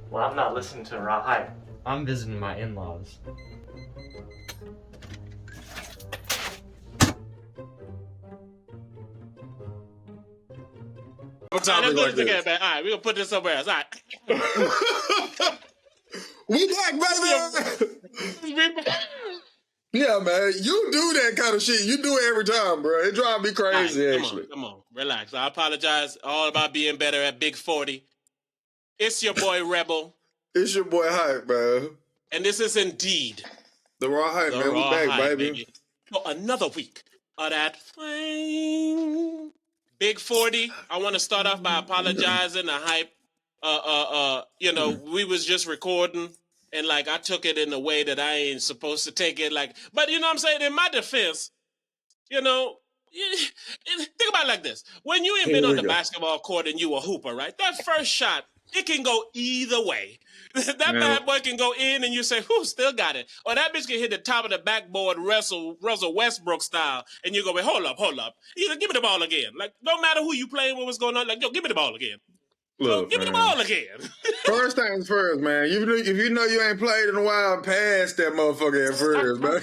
Well, I'm not listening to raw hype. I'm visiting my in-laws. Let's do this again, man. All right, we're gonna put this somewhere else. All right. We back, baby. Yeah, man. You do that kind of shit. You do it every time, bro. It drives me crazy, right, actually. Come on. Relax. I apologize. All about being better at Big 40. It's your boy, Rebel. It's your boy, Hype, man. And this is indeed the Raw Hype, man. We back, hype, baby. For another week of that thing. Big 40. I want to start off by apologizing to Hype. You know, we was just recording. And, like, I took it in a way that I ain't supposed to take it. Like, but, you know what I'm saying? In my defense, you know, think about it like this. When you ain't been on the basketball court and you a hooper, right? That first shot, it can go either way. That bad boy can go in and you say, who still got it? Or that bitch can hit the top of the backboard Russell Westbrook style. And you go, wait, hold up. Either give me the ball again. Like, no matter who you playing with, what's going on. Like, yo, give me the ball again. Look, give me the ball again. First things first, man. If you know you ain't played in a while, pass that motherfucker at first, man.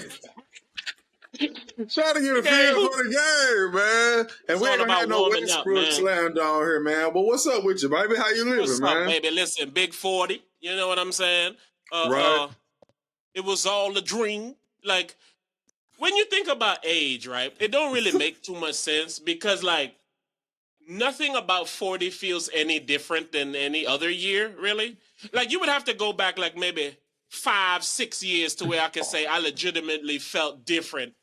Try to get a feel for the game, man. And we ain't gonna have no Westbrook slam down here, man. But what's up with you, baby? How you living, what's man? Up, baby? Listen, Big 40. You know what I'm saying? Right. It was all a dream. Like, when you think about age, right, it don't really make too much sense because, like, nothing about 40 feels any different than any other year, really. Like, you would have to go back, like, maybe 5-6 years to where I can say I legitimately felt different,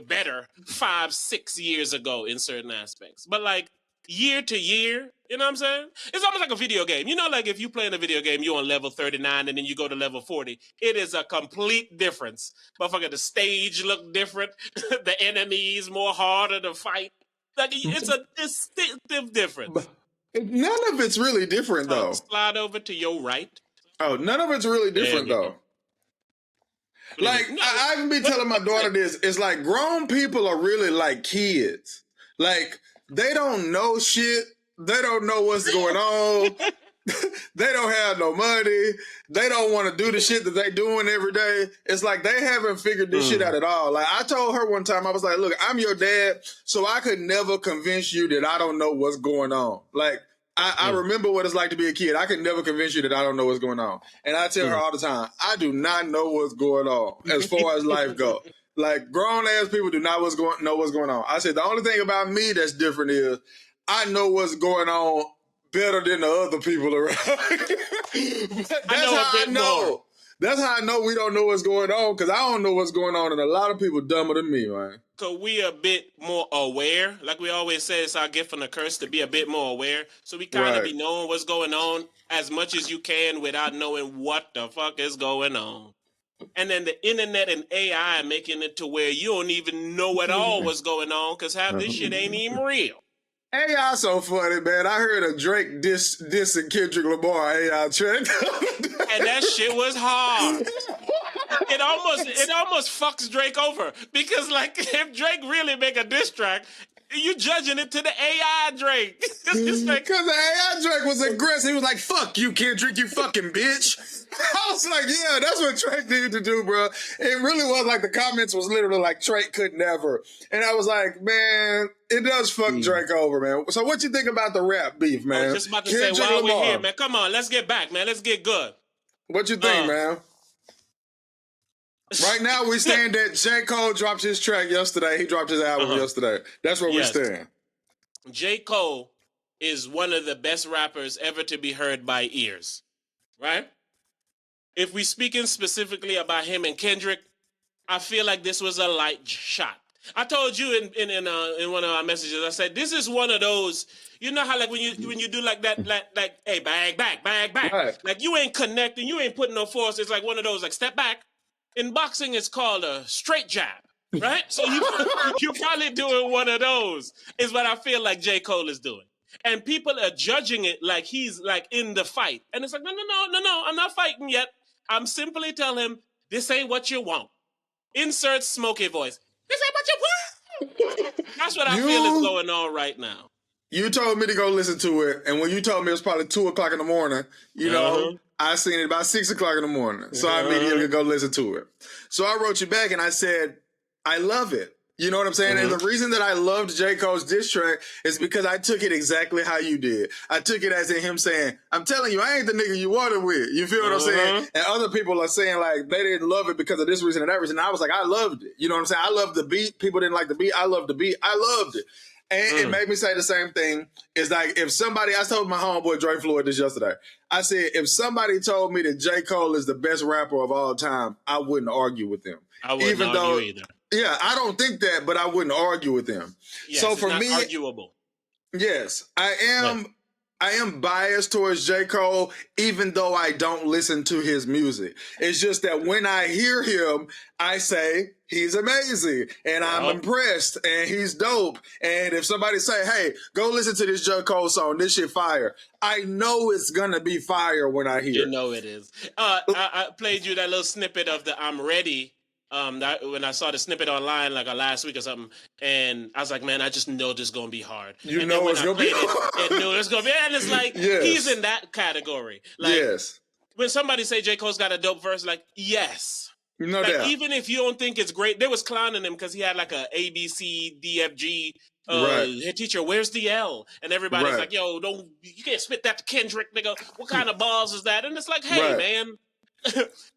better 5-6 years ago in certain aspects. But, like, year to year, you know what I'm saying? It's almost like a video game. You know, like, if you play in a video game, you're on level 39 and then you go to level 40. It is a complete difference. Motherfucker, the stage look different. The enemies more harder to fight. Like, it's a distinctive difference. None of it's really different, though. Slide over to your right. Oh, none of it's really different, though. Like, I even be telling my daughter this. It's like grown people are really like kids. Like, they don't know shit. They don't know what's going on. They don't have no money. They don't want to do the shit that they doing every day. It's like they haven't figured this shit out at all. Like, I told her one time, I was like, look, I'm your dad, so I could never convince you that I don't know what's going on. Like, I remember what it's like to be a kid. I could never convince you that I don't know what's going on. And I tell her all the time, I do not know what's going on as far as life goes. Like, grown-ass people do not know what's going on. I said, the only thing about me that's different is I know what's going on better than the other people around. I know. That's how I know we don't know what's going on, because I don't know what's going on, and a lot of people dumber than me, man. So we a bit more aware. Like we always say, it's our gift and a curse to be a bit more aware. So we kind of be knowing what's going on as much as you can without knowing what the fuck is going on. And then the internet and AI making it to where you don't even know at all what's going on, because half this shit ain't even real. AI so funny, man. I heard a Drake dissing Kendrick Lamar AI track. And that shit was hard. It almost fucks Drake over. Because, like, if Drake really make a diss track, you judging it to the AI Drake. Because the AI Drake was aggressive. He was like, fuck you, Kendrick, you fucking bitch. I was like, yeah, that's what Drake needed to do, bro. It really was like the comments was literally like, Drake could never. And I was like, man, it does fuck Drake over, man. So what you think about the rap beef, man? I was just about to say, while we're here, man, come on, let's get back, man. Let's get good. What you think, man? Right now, we stand that J. Cole dropped his track yesterday. He dropped his album yesterday. That's where we stand. J. Cole is one of the best rappers ever to be heard by ears, right? If we speaking specifically about him and Kendrick, I feel like this was a light shot. I told you in one of our messages, I said, this is one of those, you know how like when you do like that, like hey, bag back. Right. Like you ain't connecting, you ain't putting no force. It's like one of those, like step back. In boxing, it's called a straight jab, right? So you're probably doing one of those, is what I feel like J. Cole is doing. And people are judging it like he's like in the fight. And it's like, no, I'm not fighting yet. I'm simply telling him, this ain't what you want. Insert smoky voice. This ain't what you want. That's what I feel is going on right now. you told me to go listen to it, and when you told me it was probably 2 o'clock in the morning, you know, I seen it about 6 o'clock in the morning. So I immediately go listen to it. So I wrote you back and I said, I love it. You know what I'm saying? And the reason that I loved J. Cole's diss track is because I took it exactly how you did. I took it as in him saying, I'm telling you, I ain't the nigga you wanted with. You feel what I'm saying? And other people are saying like they didn't love it because of this reason and that reason. And I was like, I loved it. You know what I'm saying? I loved the beat. People didn't like the beat. I loved the beat. I loved it. And it made me say the same thing. It's like if somebody, I told my homeboy Dre Floyd this yesterday. I said, if somebody told me that J. Cole is the best rapper of all time, I wouldn't argue with them. I wouldn't argue either. Yeah, I don't think that, but I wouldn't argue with them. Yes, so for it's not me, arguable. Yes, I am biased towards J. Cole, even though I don't listen to his music. It's just that when I hear him, I say he's amazing and I'm impressed and he's dope. And if somebody say, hey, go listen to this J. Cole song, this shit fire, I know it's gonna be fire when I hear it. You know it is. I played you that little snippet of the I'm Ready. When I saw the snippet online like last week or something, and I was like, man, I just know this is gonna be hard. You know it's gonna be hard. And knew it's gonna be, and it's like he's in that category. Like when somebody say J. Cole's got a dope verse, like yes. No like, doubt. Even if you don't think it's great, they was clowning him because he had like a A B C D F G. Hey teacher, where's the L? And everybody's like, yo, you can't spit that to Kendrick, nigga. What kind of balls is that? And it's like, hey man.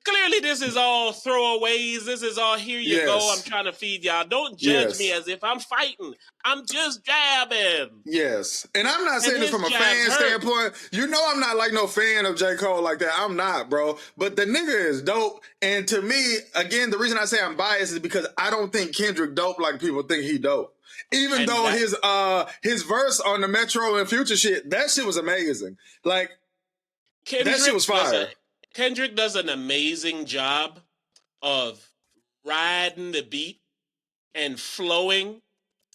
Clearly, this is all throwaways. This is all here you go. I'm trying to feed y'all. Don't judge me as if I'm fighting. I'm just jabbing. Yes. And I'm not saying this from a fan standpoint. You know I'm not like no fan of J. Cole like that. I'm not, bro. But the nigga is dope. And to me, again, the reason I say I'm biased is because I don't think Kendrick dope like people think he dope. Even though his verse on the Metro and Future shit, that shit was amazing. Like, that shit was fire. Kendrick does an amazing job of riding the beat and flowing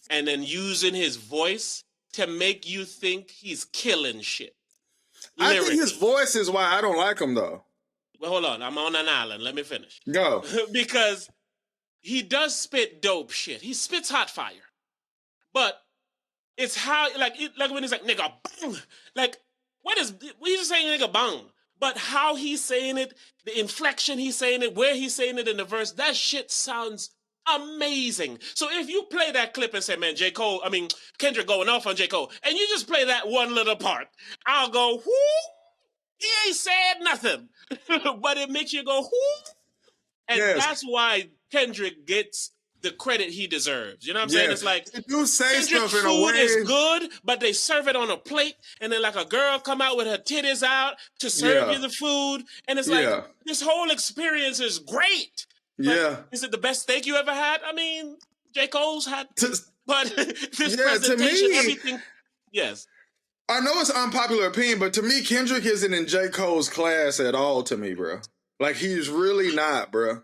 and then using his voice to make you think he's killing shit. I think his voice is why I don't like him, though. Well, hold on. I'm on an island. Let me finish. Go. Because he does spit dope shit. He spits hot fire. But it's how, like when he's like, nigga, bang. Like, what is he just saying, nigga, bang? But how he's saying it, the inflection he's saying it, where he's saying it in the verse, that shit sounds amazing. So if you play that clip and say, man, Kendrick going off on J. Cole, and you just play that one little part, I'll go, whoo, he ain't said nothing. But it makes you go, whoo. And that's why Kendrick gets the credit he deserves. You know what I'm saying? It's like you say Kendrick stuff in a food way is good, but they serve it on a plate, and then like a girl come out with her titties out to serve you the food, and it's like this whole experience is great. But is it the best steak you ever had? I mean, J. Cole's had, but this presentation, to me, everything. Yes. I know it's unpopular opinion, but to me, Kendrick isn't in J. Cole's class at all. To me, bro, like he's really not, bro.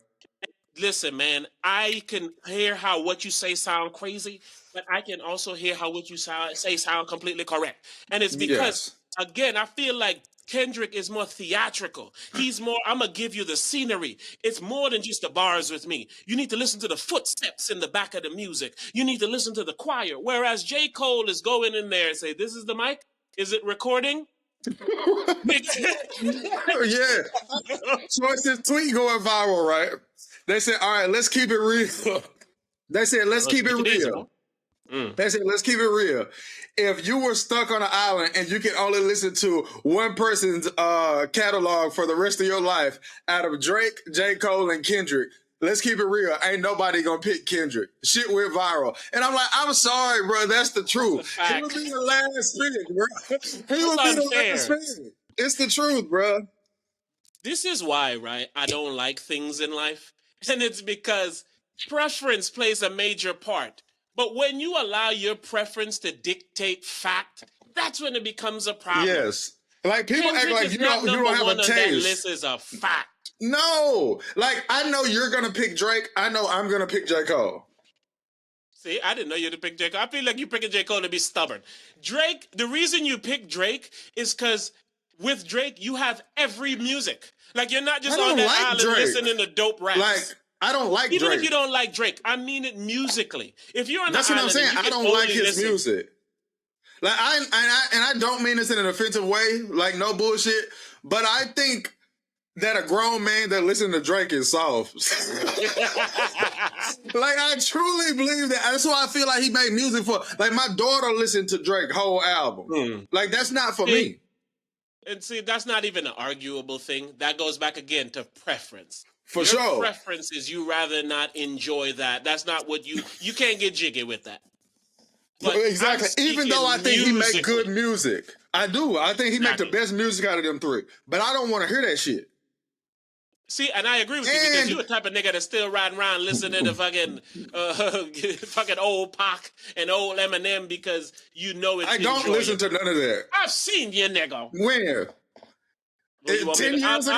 Listen, man, I can hear how what you say sound crazy, but I can also hear how what you say sound completely correct. And it's because, again, I feel like Kendrick is more theatrical. He's more, I'm going to give you the scenery. It's more than just the bars with me. You need to listen to the footsteps in the back of the music. You need to listen to the choir. Whereas J. Cole is going in there and say, this is the mic? Is it recording? So it's this tweet going viral, right? They said, all right, let's keep it real. They said, let's keep it real. They said, let's keep it real. If you were stuck on an island and you can only listen to one person's catalog for the rest of your life out of Drake, J. Cole, and Kendrick, let's keep it real. Ain't nobody gonna pick Kendrick. Shit went viral. And I'm like, I'm sorry, bro. That's the truth. He would be the last pick, bro. He would be the last pick. It's the truth, bro. This is why, right, I don't like things in life. And it's because preference plays a major part. But when you allow your preference to dictate fact, that's when it becomes a problem. Yes. Like people Kendrick act like you don't have a taste. That list is a fact. No. Like I know you're gonna pick Drake. I know I'm gonna pick J. Cole. See, I didn't know you'd pick J. Cole. I feel like you're picking J. Cole to be stubborn. Drake, the reason you pick Drake is because with Drake, you have every music. Like, you're not just on that island listening to dope raps. Like, I don't like Even Drake. if you don't like Drake, I mean it musically. If you're on That's the what island, I'm saying. I don't like his music. Like I don't mean this in an offensive way, like no bullshit. But I think that a grown man that listens to Drake is soft. Like I truly believe that. That's why I feel like he made music for. Like my daughter listened to Drake whole album. Like that's not for me. And see, that's not even an arguable thing. That goes back again to preference. For sure. Preference is you rather not enjoy that. That's not what you can't get jiggy with that. But exactly. Even though I think he make good music. I do. I think he make the best music out of them three. But I don't want to hear that shit. See, and I agree with you because you're the type of nigga that's still riding around listening to fucking old Pac and old Eminem because you know it's. I don't listen to none of that. I've seen you, nigga. Where? 10 years ago?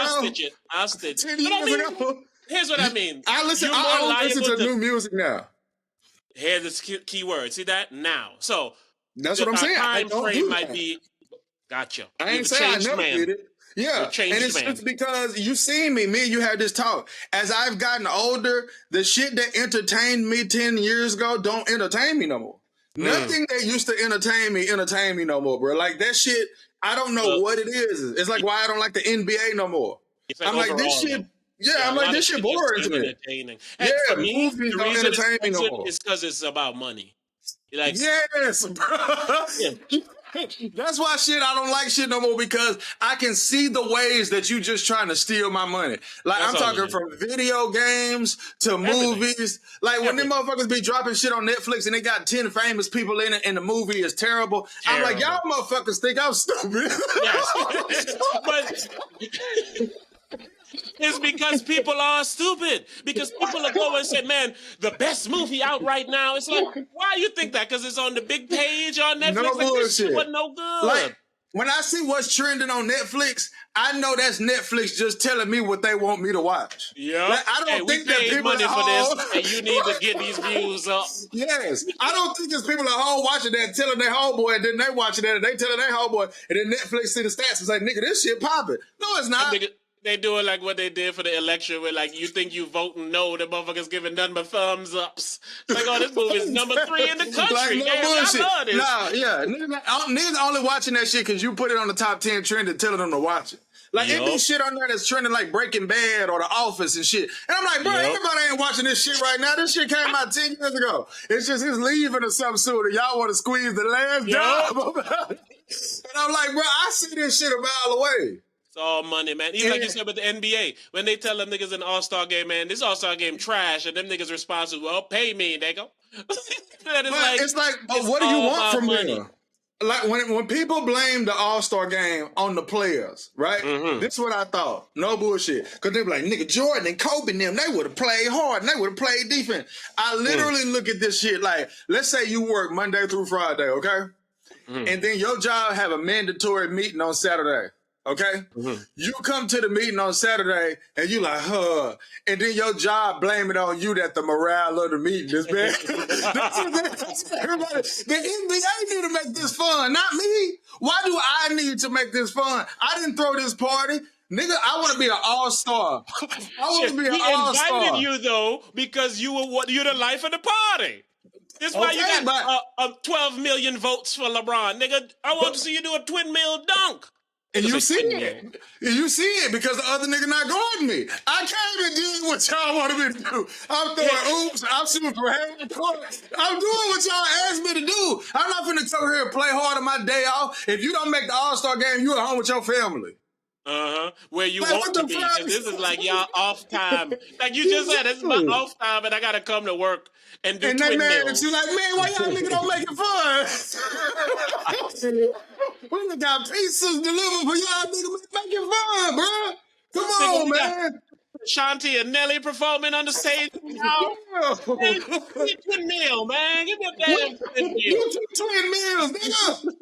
I'll stitch it. 10 years ago? Here's what I mean. I listen to new music now. Here's the key word. See that? Now. So that's what I'm saying. Time frame might be. Gotcha. I ain't saying I never did it. Yeah, and it's just because you seen me and you had this talk. As I've gotten older, the shit that entertained me 10 years ago don't entertain me no more. Nothing that used to entertain me no more, bro. Like that shit, I don't know what it is. It's like why I don't like the NBA no more. I'm like this shit. Yeah, I'm like this shit boring to me. Yeah, movies don't entertain me no more. It's because it's about money. Like yes, bro. That's why I don't like shit no more because I can see the ways that you just trying to steal my money. Like I'm talking from video games to movies. Like when them motherfuckers be dropping shit on Netflix and they got 10 famous people in it and the movie is terrible. I'm like, y'all motherfuckers think I'm stupid. Yes. But it's because people are stupid. Because people are going and say, man, the best movie out right now. It's like, why you think that? Because it's on the big page on Netflix? No like, this shit bullshit. wasn't no good. Like, when I see what's trending on Netflix, I know that's Netflix just telling me what they want me to watch. Yeah. Like, I don't think that people money at for home, this, and you need to get these views up. Yes. I don't think it's people at home watching that, telling their homeboy, and then they watching that, and they telling their homeboy, and then Netflix see the stats and say, nigga, this shit popping. No, it's not. They doing like what they did for the election where like you think you voting no, the motherfuckers giving nothing but thumbs ups. It's like, oh, this movie is number 3 in the country. Like, no damn, bullshit. I love this. Nah, yeah. Niggas only watching that shit because you put it on the top 10 trend and telling them to watch it. Like, it be shit on there that's trending like Breaking Bad or The Office and shit. And I'm like, bro, everybody ain't watching this shit right now. This shit came out 10 years ago. It's just it's leaving or something soon and y'all want to squeeze the last dime about it. And I'm like, bro, I see this shit a mile away. It's all money, man. Even like you said with the NBA, when they tell them niggas in the All-Star game, man, this All-Star game trash, and them niggas' response is, well, pay me, nigga. It's like, but what do you want from them? Like when people blame the All-Star game on the players, right? This is what I thought. No bullshit. Because they be like, nigga, Jordan and Kobe and them, they would have played hard and they would have played defense. I literally look at this shit like, let's say you work Monday through Friday, okay? And then your job have a mandatory meeting on Saturday. Okay? You come to the meeting on Saturday and you like, and then your job blame it on you that the morale of the meeting is bad. Everybody, the NBA need to make this fun, not me. Why do I need to make this fun? I didn't throw this party. Nigga, I want to be an all-star. I want to be an all-star. We invited you, though, because you're the life of the party. This is why you got 12 million votes for LeBron. Nigga, I want to see you do a twin mill dunk. And you see it. You see it because the other nigga not guarding me. I came and did what y'all wanted me to do. I'm throwing oops. I'm shooting from half the court. I'm doing what y'all asked me to do. I'm not finna come here and play hard on my day off. If you don't make the All-Star game, you at home with your family. Where you want to be. This is like y'all off time. Like you just said, this is my off time, and I gotta come to work and do twin mad mills. at you like, man, why y'all niggas don't make it fun? We got pizzas delivered for y'all niggas. Make it fun, bro. Come on, man. Shanti and Nelly performing on the stage. Twin meal, man. Give me a damn twin meal. Twin meals, nigga.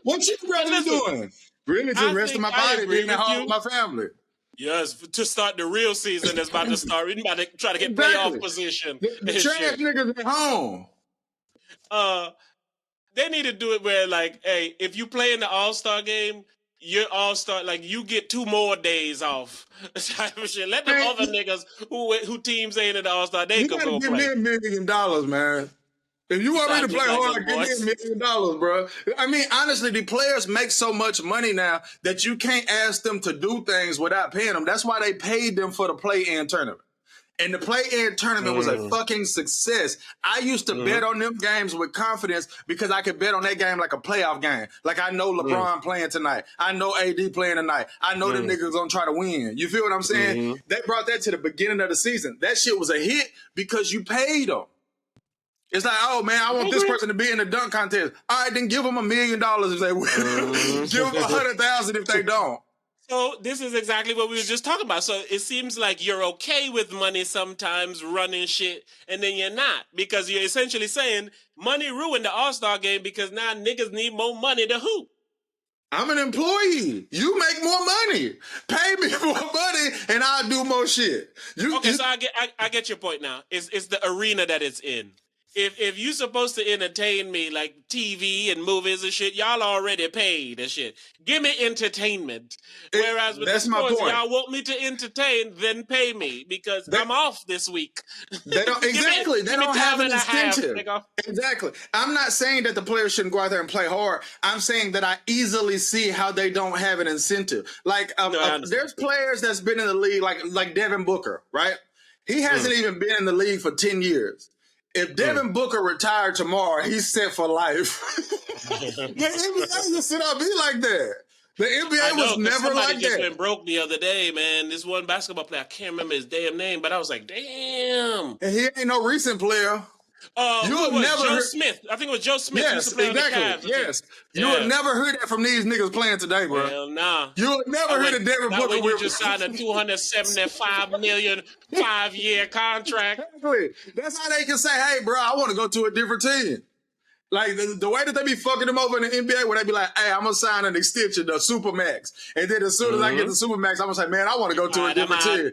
What you rather doing? Really, just resting my body, being at home with my family. Yes, to start the real season that's about to start. We're about to try to get playoff position. The trash niggas at home. They need to do it where, like, hey, if you play in the All-Star game, you're All-Star, like, you get 2 more days off. Let them other niggas who teams ain't in the All-Star, they can go play. You gotta give me $1 million, man. If you want me to Sound play just like hard, them give me boys. $1 million, bro. I mean, honestly, the players make so much money now that you can't ask them to do things without paying them. That's why they paid them for the play-in tournament. And the play-in tournament was a fucking success. I used to bet on them games with confidence because I could bet on that game like a playoff game. Like I know LeBron playing tonight. I know AD playing tonight. I know them niggas gonna try to win. You feel what I'm saying? They brought that to the beginning of the season. That shit was a hit because you paid them. It's like, oh man, I want this person to be in the dunk contest. All right, then give them $1 million if they win. Give them 100,000 if they don't. So this is exactly what we were just talking about. So it seems like you're okay with money sometimes running shit, and then you're not, because you're essentially saying money ruined the All-Star game because now niggas need more money to hoop. I'm an employee. You make more money. Pay me more money, and I'll do more shit. So I get your point now. It's the arena that it's in. If you're supposed to entertain me like TV and movies and shit, y'all already paid and shit. Give me entertainment. Whereas with the sports, y'all want me to entertain, then pay me because I'm off this week. They don't exactly. They don't have an incentive. Exactly. I'm not saying that the players shouldn't go out there and play hard. I'm saying that I easily see how they don't have an incentive. Like there's players that's been in the league, like Devin Booker, right? He hasn't even been in the league for 10 years. If Devin Booker retired tomorrow, he's set for life. The NBA just sit up be like that. The NBA was never like that. Just went broke the other day, man. This one basketball player, I can't remember his damn name, but I was like, damn. And he ain't no recent player. Joe Smith. I think it was Joe Smith. Yes, exactly. Yes. You would never hear that from these niggas playing today, bro. Hell nah. You would never hear the Devin Booker. When you just signed a $275 million 5-year contract. Exactly. That's how they can say, hey, bro, I want to go to a different team. Like the way that they be fucking them over in the NBA, where they be like, hey, I'm going to sign an extension, the Supermax. And then as soon as I get the Supermax, I'm going to say, man, I want to go to a different team.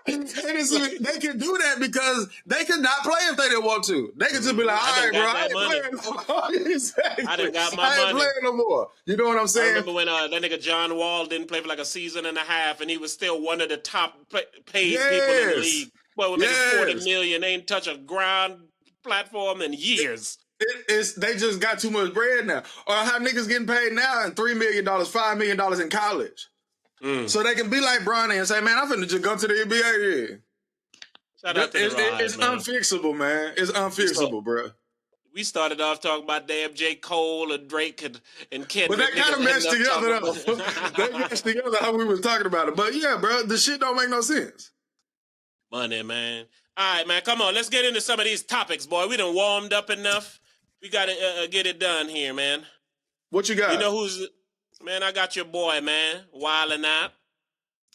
They can do that because they could not play if they didn't want to. They could just be like, all right, bro, I ain't playing no more. Exactly. I done got my money. I ain't playing no more. You know what I'm saying? I remember when that nigga John Wall didn't play for like a season and a half, and he was still one of the top paid people in the league. Well, we're making $40 million, ain't touch a ground platform in years. They just got too much bread now. Or how niggas getting paid now in $3 million, $5 million in college. So they can be like Bronny and say, man, I'm finna just go to the NBA. Shout out to it's unfixable, man. It's unfixable, bro. We started off talking about damn J. Cole and Drake and Kendrick. But that kind of meshed together, though. They meshed together how we was talking about it. But yeah, bro, the shit don't make no sense. Money, man. All right, man, come on. Let's get into some of these topics, boy. We done warmed up enough. We got to get it done here, man. What you got? You know who's... Man, I got your boy, man. Wildin' out.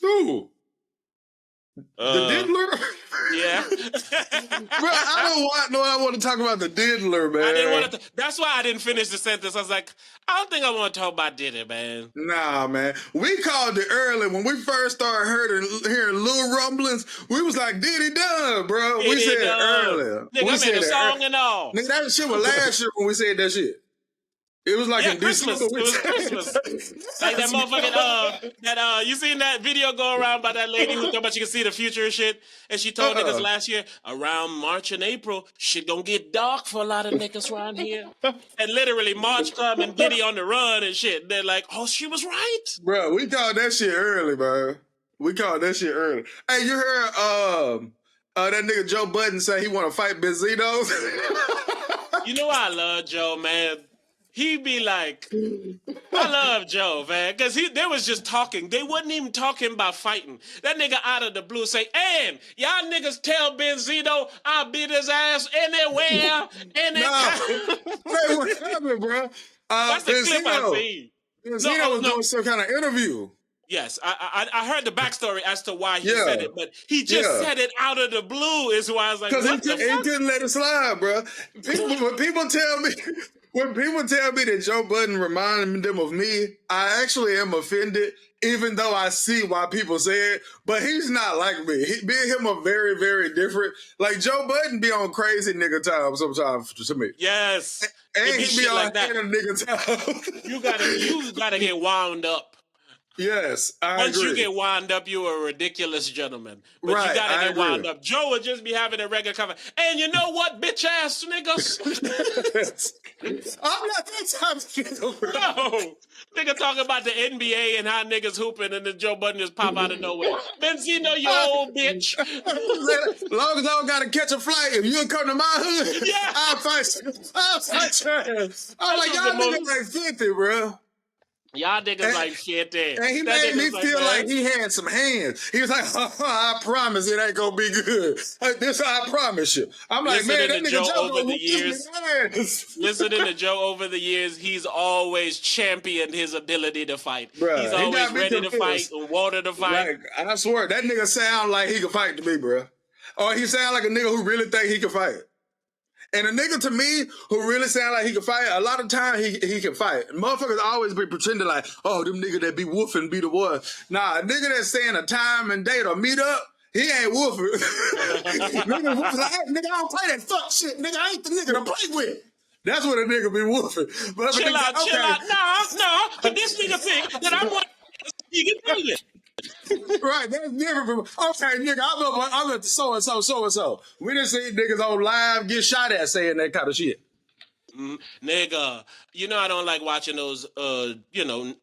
Who? The diddler? Yeah. Bro, I want to talk about the diddler, man. I didn't want to. That's why I didn't finish the sentence. I was like, I don't think I want to talk about Diddy, man. Nah, man. We called it early. When we first started hearing little rumblings, we was like, Diddy done, bro. We said it earlier. Nigga, I made a song and all. Nigga, that shit was last year when we said that shit. It was like in Christmas. It was Christmas. Like that motherfucking you seen that video go around by that lady who thought about she could see the future and shit, and she told niggas last year around March and April shit gonna get dark for a lot of niggas around here, and literally March come and Diddy on the run and shit. They're like, oh, she was right, bro. We called that shit early, bro. We called that shit early. Hey, you heard that nigga Joe Budden say he want to fight Benzino? You know I love Joe, man. He be like, I love Joe, man, because they was just talking. They wasn't even talking about fighting. That nigga out of the blue say, and y'all niggas tell Benzino I'll beat his ass anywhere, anytime. Hey, what happened, bro? That's the clip I see. Benzino was doing some kind of interview. Yes, I heard the backstory as to why he said it, but he just said it out of the blue is why I was like, what the fuck? He couldn't let it slide, bro. When people tell me that Joe Budden reminded them of me, I actually am offended, even though I see why people say it. But he's not like me. Me and him are very, very different. Like Joe Budden be on crazy nigga time sometimes to me. Yes, and he be on like that nigga time. You gotta get wound up. Yes, I Once agree. you get wound up, you are a ridiculous gentleman. But Right, you gotta I get agree. wound up. Joe would just be having a regular cover. And you know what, bitch ass niggas? I'm not that type of nigga, bro. No. Nigga talking about the NBA and how niggas hooping and then Joe Budden just pop out of nowhere. Benzino, you old bitch. As long as I don't gotta catch a flight, if you come to my hood, Yeah. I'll fight you. I'll fight your ass. I'm like, was y'all the niggas like 50, bro. Y'all niggas like shit there. And he That made me nigga's feel man, like he had some hands. He was like, I promise it ain't gonna be good. Like, this I promise you. I'm like, man, that listening to nigga Joe Joe over gonna the whoop years. this nigga ass. Listening to Joe over the years, he's always championed his ability to fight. Bruh, He's he always got me ready to fight confused. and water to fight. Like, I swear, that nigga sound like he can fight to me, bro. Or he sound like a nigga who really think he can fight. And a nigga to me who really sound like he can fight, a lot of time he can fight. Motherfuckers always be pretending like, oh, them nigga that be woofing be the one. Nah, a nigga that's saying a time and date or meet up, he ain't woofing. Nigga woofing like, hey, nigga, I don't play that fuck shit. Nigga, I ain't the nigga to play with. That's what a nigga be woofing. But Chill out, okay. chill out. No, but this nigga think that I'm one he can play with. Right, that's different from, okay, nigga, I'm at so-and-so. We didn't see niggas on live get shot at saying that kind of shit. Nigga, you know I don't like watching those,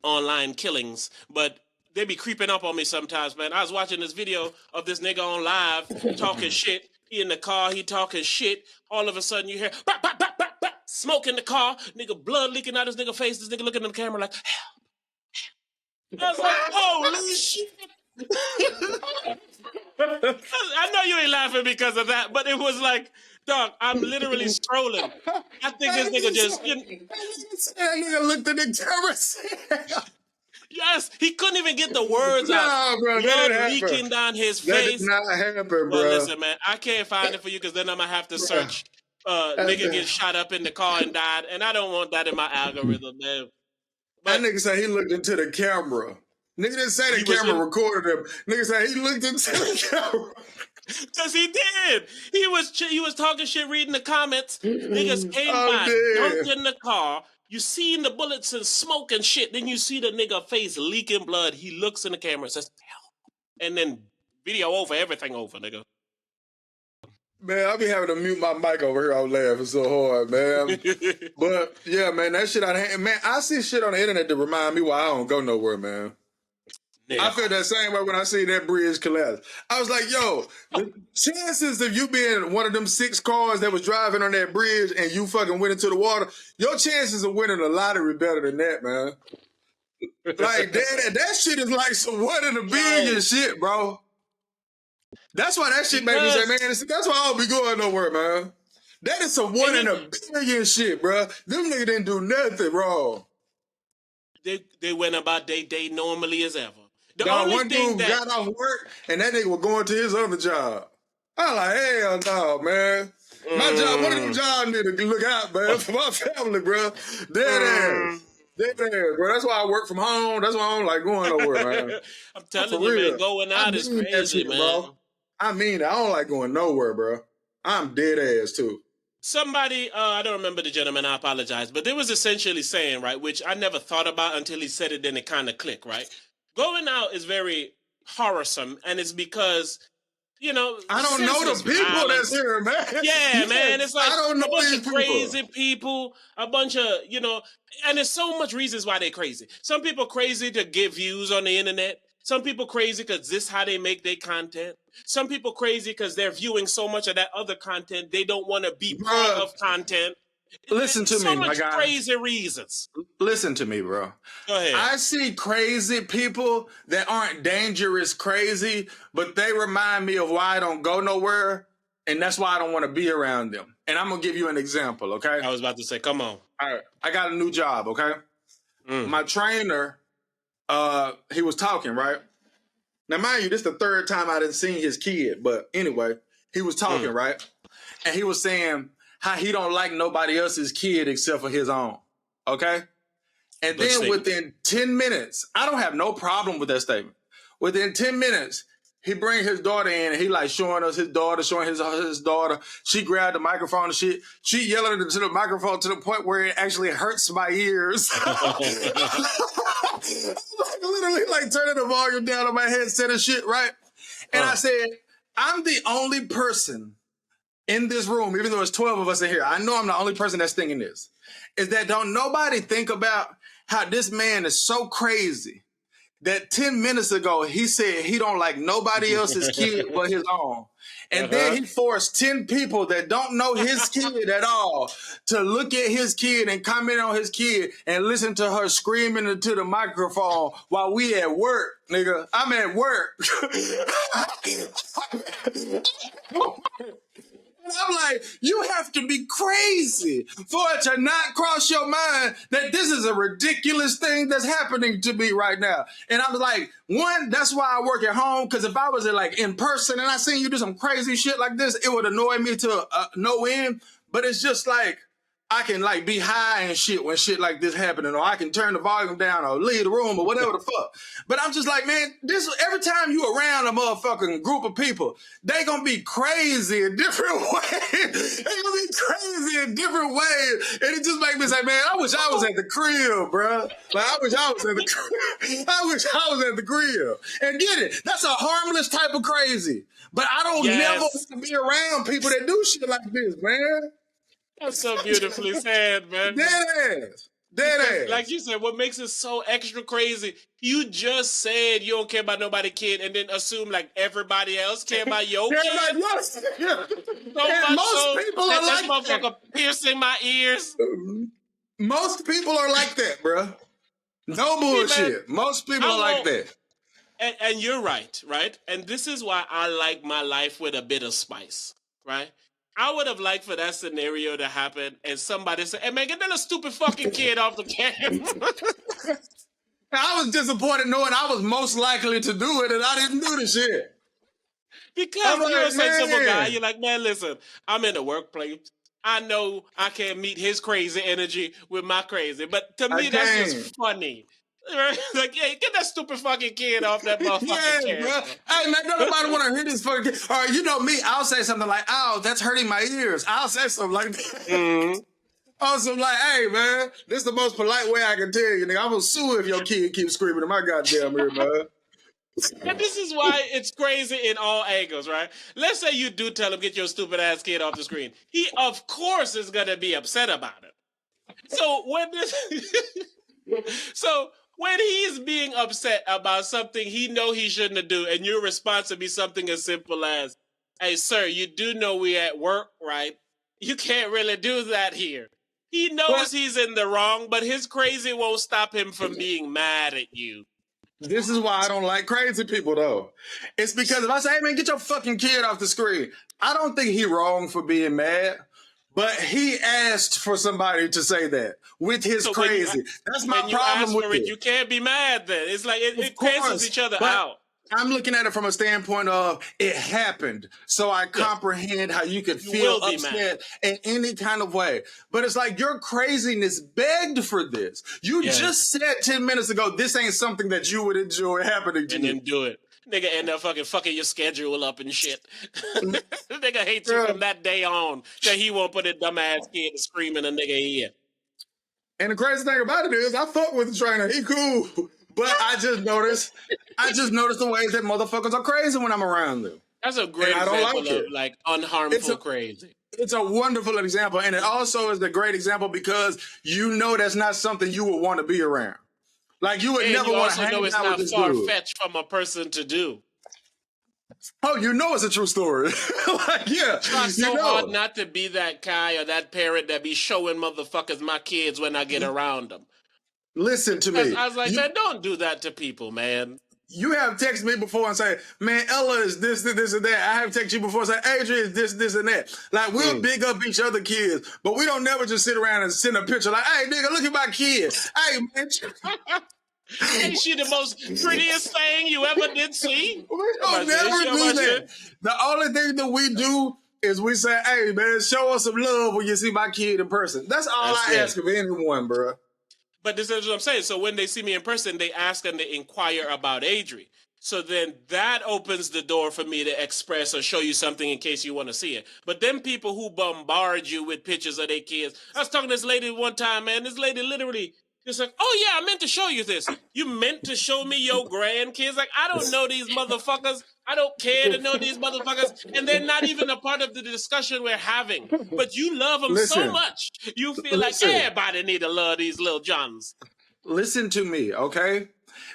online killings, but they be creeping up on me sometimes, man. I was watching this video of this nigga on live talking shit. He in the car, he talking shit. All of a sudden you hear, bap, bap, bap, bap, bap, smoke in the car, nigga blood leaking out his nigga face, this nigga looking in the camera like, help. I was like, holy shit. I know you ain't laughing because of that, but it was like, dog, I'm literally scrolling. I think this nigga just... That nigga looked at the camera. Yes, he couldn't even get the words out. Bro, Blood leaking down his that face. did not happen, bro. Well, listen, man, I can't find it for you because then I'm going to have to search nigga get shot up in the car and died, and I don't want that in my algorithm, man. But that nigga said he looked into the camera. Nigga didn't say the camera recorded him. Nigga said he looked into the camera. Cause he did. He was talking shit, reading the comments. Niggas came by, dunked in the car. You seen the bullets and smoke and shit. Then you see the nigga face leaking blood. He looks in the camera and says, "Hell," and then video over, everything over, nigga. Man, I be having to mute my mic over here. I was laughing so hard, man. But yeah, man, that shit man, I see shit on the internet that remind me why I don't go nowhere, man. Yeah. I feel that same way when I see that bridge collapse. I was like, yo, the chances of you being one of them 6 cars that was driving on that bridge and you fucking went into the water, your chances of winning the lottery better than that, man. Like, that shit is like some 1 in a billion shit, bro. That's why that shit made me say, man, that's why I don't be going nowhere, man. That is some 1 in a billion shit, bro. Them niggas didn't do nothing wrong. They went about their day normally as ever. One dude got off work and that nigga was going to his other job. I'm like, hell no, man. My job, one of them jobs need to look out, man, for my family, bro. Dead ass, bro. That's why I work from home. That's why I don't like going nowhere, man. I'm telling you, man, going out is crazy, man. Bro. I mean, I don't like going nowhere, bro. I'm dead ass too. Somebody, I don't remember the gentleman, I apologize, but they was essentially saying, right, which I never thought about until he said it, then it kind of clicked, right? Going out is very horrorsome, and it's because, I don't know the people that's here, man. Yeah, man, it's like I don't know a bunch these of crazy people, a bunch of, and there's so much reasons why they're crazy. Some people crazy to get views on the internet. Some people crazy because this is how they make their content. Some people crazy because they're viewing so much of that other content, they don't want to be part of content. Listen to me, my guy. So much crazy reasons. Listen to me, bro. Go ahead. I see crazy people that aren't dangerous crazy, but they remind me of why I don't go nowhere, and that's why I don't want to be around them. And I'm going to give you an example, okay? I was about to say, come on. All right. I got a new job, okay? My trainer, he was talking, right? Now, mind you, this is the 3rd time I didn't see his kid, but anyway, he was talking, right? And he was saying how he don't like nobody else's kid except for his own, okay? And then within 10 minutes, I don't have no problem with that statement. Within 10 minutes, He bring his daughter in and he like showing us his daughter, showing his daughter. She grabbed the microphone and shit. She yelling into the microphone to the point where it actually hurts my ears. Like literally like turning the volume down on my headset and shit, right? And I said, I'm the only person in this room, even though it's 12 of us in here. I know I'm the only person that's thinking this. Is that don't nobody think about how this man is so crazy that 10 minutes ago, he said he don't like nobody else's kid but his own. And then he forced 10 people that don't know his kid at all to look at his kid and comment on his kid and listen to her screaming into the microphone while we at work, nigga. I'm at work. I'm like, you have to be crazy for it to not cross your mind that this is a ridiculous thing that's happening to me right now. And I was like, one, that's why I work at home, because if I was like in person and I seen you do some crazy shit like this, it would annoy me to no end. But it's just like, I can like be high and shit when shit like this happening, or I can turn the volume down or leave the room or whatever the fuck. But I'm just like, man, this every time you around a motherfucking group of people, they gonna be crazy in different ways. They gonna be crazy in different ways. And it just make me say, man, I wish I was at the crib, bro. Like I wish I was at the crib. I wish I was at the crib. And get it, that's a harmless type of crazy. But I don't never want to be around people that do shit like this, man. That's so beautifully said, man. Dead ass. Like you said, what makes it so extra crazy, you just said you don't care about nobody's kid and then assume like everybody else care about your kid. Everybody else. Yeah. So most people are like that. Motherfucker piercing my ears. Most people are like that, bro. No bullshit. Most people are like that. And you're right? And this is why I like my life with a bit of spice, right? I would have liked for that scenario to happen and somebody say, hey man, get that little stupid fucking kid off the camera. I was disappointed knowing I was most likely to do it and I didn't do the shit. Because you're a sensible guy. You're like, man, listen, I'm in the workplace. I know I can't meet his crazy energy with my crazy. But to me, that's just funny. Like, yeah, get that stupid fucking kid off that motherfucking chair. Bro. Hey, man, don't nobody want to hear this fucking kid. Or, you know me, I'll say something like, oh, that's hurting my ears. I'll say something like that. Mm-hmm. Also, like, hey, man, this is the most polite way I can tell you, nigga. I'm going to sue if your kid keeps screaming in my goddamn ear, man. And this is why it's crazy in all angles, right? Let's say you do tell him, get your stupid ass kid off the screen. He, of course, is going to be upset about it. So when he's being upset about something he know he shouldn't have do, and your response would be something as simple as, hey, sir, you do know we at work, right? You can't really do that here. He knows he's in the wrong, but his crazy won't stop him from being mad at you. This is why I don't like crazy people, though. It's because if I say, hey, man, get your fucking kid off the screen, I don't think he wrong for being mad. But he asked for somebody to say that with his crazy. That's my problem with it. You can't be mad then. It's like it cancels each other out. I'm looking at it from a standpoint of it happened. So I comprehend how you could feel upset in any kind of way. But it's like your craziness begged for this. You just said 10 minutes ago, this ain't something that you would enjoy happening to you. And then do it. Nigga end up fucking your schedule up and shit. Nigga hates you from that day on that he won't put a dumbass kid screaming a nigga ear. And the crazy thing about it is I fuck with the trainer. He cool. But I just noticed the ways that motherfuckers are crazy when I'm around them. That's a great example of like unharmful crazy. It's a wonderful example. And it also is a great example because you know that's not something you would want to be around. Like you would never want to hang out with this dude. You also know it's not far-fetched from a person to do. Oh, you know it's a true story. Like, yeah. Try so hard not to be that guy or that parent that be showing motherfuckers my kids when I get around them. Listen to me. I was like, man, don't do that to people, man. You have texted me before and say, man, Ella is this, and that. I have texted you before and say, Adrian is this, and that. Like, we'll big up each other kids, but we don't never just sit around and send a picture like, hey, nigga, look at my kid. Hey, man. Ain't she the most prettiest thing you ever did see? We don't never do that. The only thing that we do is we say, hey, man, show us some love when you see my kid in person. That's all I ask of anyone, bro. But this is what I'm saying. So when they see me in person, they ask and they inquire about Adri. So then that opens the door for me to express or show you something in case you want to see it. But them people who bombard you with pictures of their kids. I was talking to this lady one time, man. This lady literally just like, oh yeah, I meant to show you this. You meant to show me your grandkids? Like, I don't know these motherfuckers. I don't care to know these motherfuckers. And they're not even a part of the discussion we're having. But you love them so much. You feel like everybody need to love these little Johns. Listen to me, okay?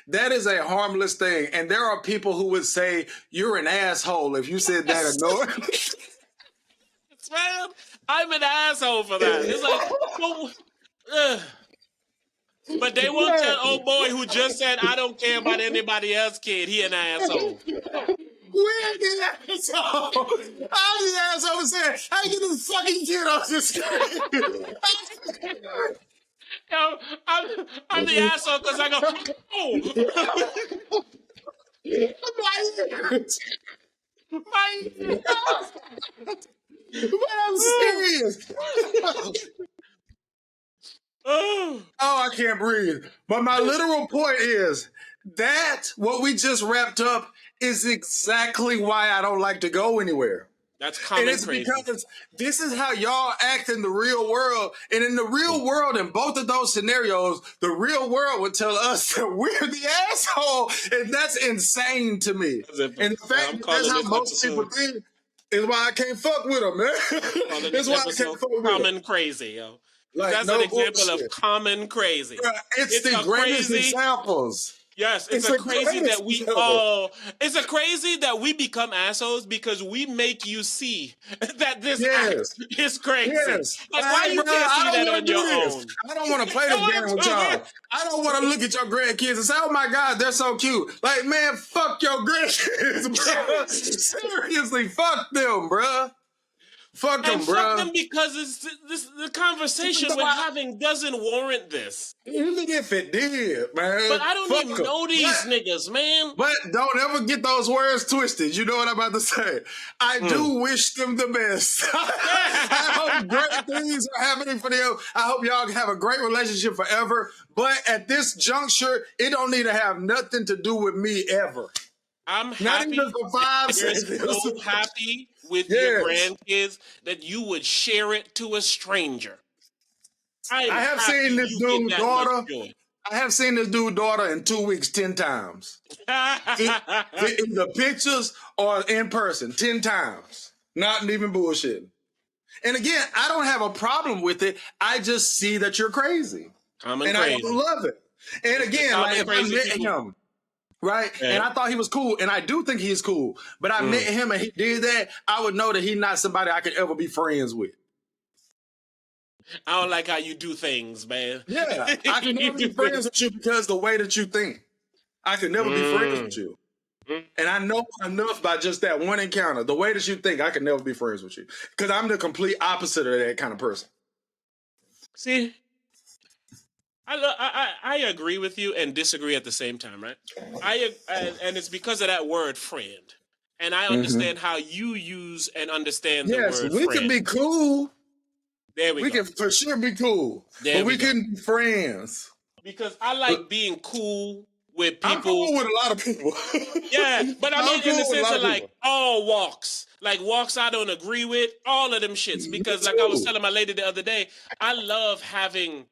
That is a harmless thing. And there are people who would say, you're an asshole if you said that or no. Man, I'm an asshole for that. It's like, well, but they won't tell old boy who just said, I don't care about anybody else's kid, he an asshole. We're the asshole. I'm the asshole who said, I get this fucking kid off this screen. Yo, I'm the asshole because I go, oh. But I'm serious. Oh, I can't breathe. But my literal point is that what we just wrapped up is exactly why I don't like to go anywhere. That's common. And it's crazy. Because this is how y'all act in the real world. And in the real world, in both of those scenarios, the real world would tell us that we're the asshole. And that's insane to me. And the fact that that's how most people think is why I can't fuck with them, man. That's why I can't fuck with them. Common crazy, yo. Like, that's no an example bullshit. of common crazy. It's the greatest examples. Yes, it's a crazy that we all. It's a crazy that we become assholes because we make you see that this act is crazy. Yes. Like, why you can't see that on your own? I don't want to play this game with y'all. I don't want to look at your grandkids and say, "Oh my God, they're so cute." Like, man, fuck your grandkids, bro. Seriously, fuck them, bro. Fuck them, bro. Fuck them because the conversation we're having doesn't warrant this. Even if it did, man. But I don't even know these niggas, man. But don't ever get those words twisted. You know what I'm about to say. I do wish them the best. I hope great things are happening for them. I hope y'all have a great relationship forever. But at this juncture, it don't need to have nothing to do with me ever. I'm happy. Not even for 5 seconds. So happy with your grandkids that you would share it to a stranger. I have seen this dude's daughter. I have seen this dude's daughter in 2 weeks 10 times. in the pictures or in person 10 times. Not even bullshitting. And again, I don't have a problem with it. I just see that you're crazy. I don't love it. And again, like if I met him. Right? Yeah. And I thought he was cool. And I do think he's cool. But I met him and he did that. I would know that he's not somebody I could ever be friends with. I don't like how you do things, man. Yeah. I can never be friends with you because the way that you think. I could never be friends with you. And I know enough by just that one encounter. The way that you think, I could never be friends with you. Because I'm the complete opposite of that kind of person. See? I agree with you and disagree at the same time, right? And it's because of that word friend. And I understand how you use and understand the word friend. Yes, we can be cool. There we go. We can for sure be cool. But we can be friends. Because I like being cool with people. I'm cool with a lot of people. Yeah, but I mean in the sense of like all walks. Like walks I don't agree with, all of them shits. Because like I was telling my lady the other day, I love having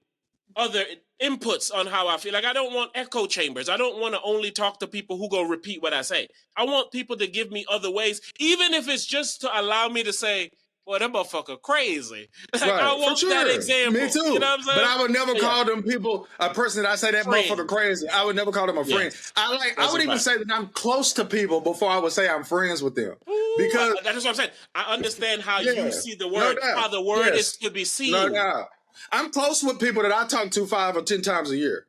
other inputs on how I feel. Like I don't want echo chambers. I don't want to only talk to people who go repeat what I say. I want people to give me other ways, even if it's just to allow me to say, "Boy, that motherfucker crazy." Like I want that example. Me too. You know what I'm saying? But I would never call them people a person that I say that motherfucker crazy. I would never call them a friend. I would even say that I'm close to people before I would say I'm friends with them. Because that's what I'm saying. I understand how you see the word, how the word is to be seen. No doubt. I'm close with people that I talk to 5 or 10 times a year.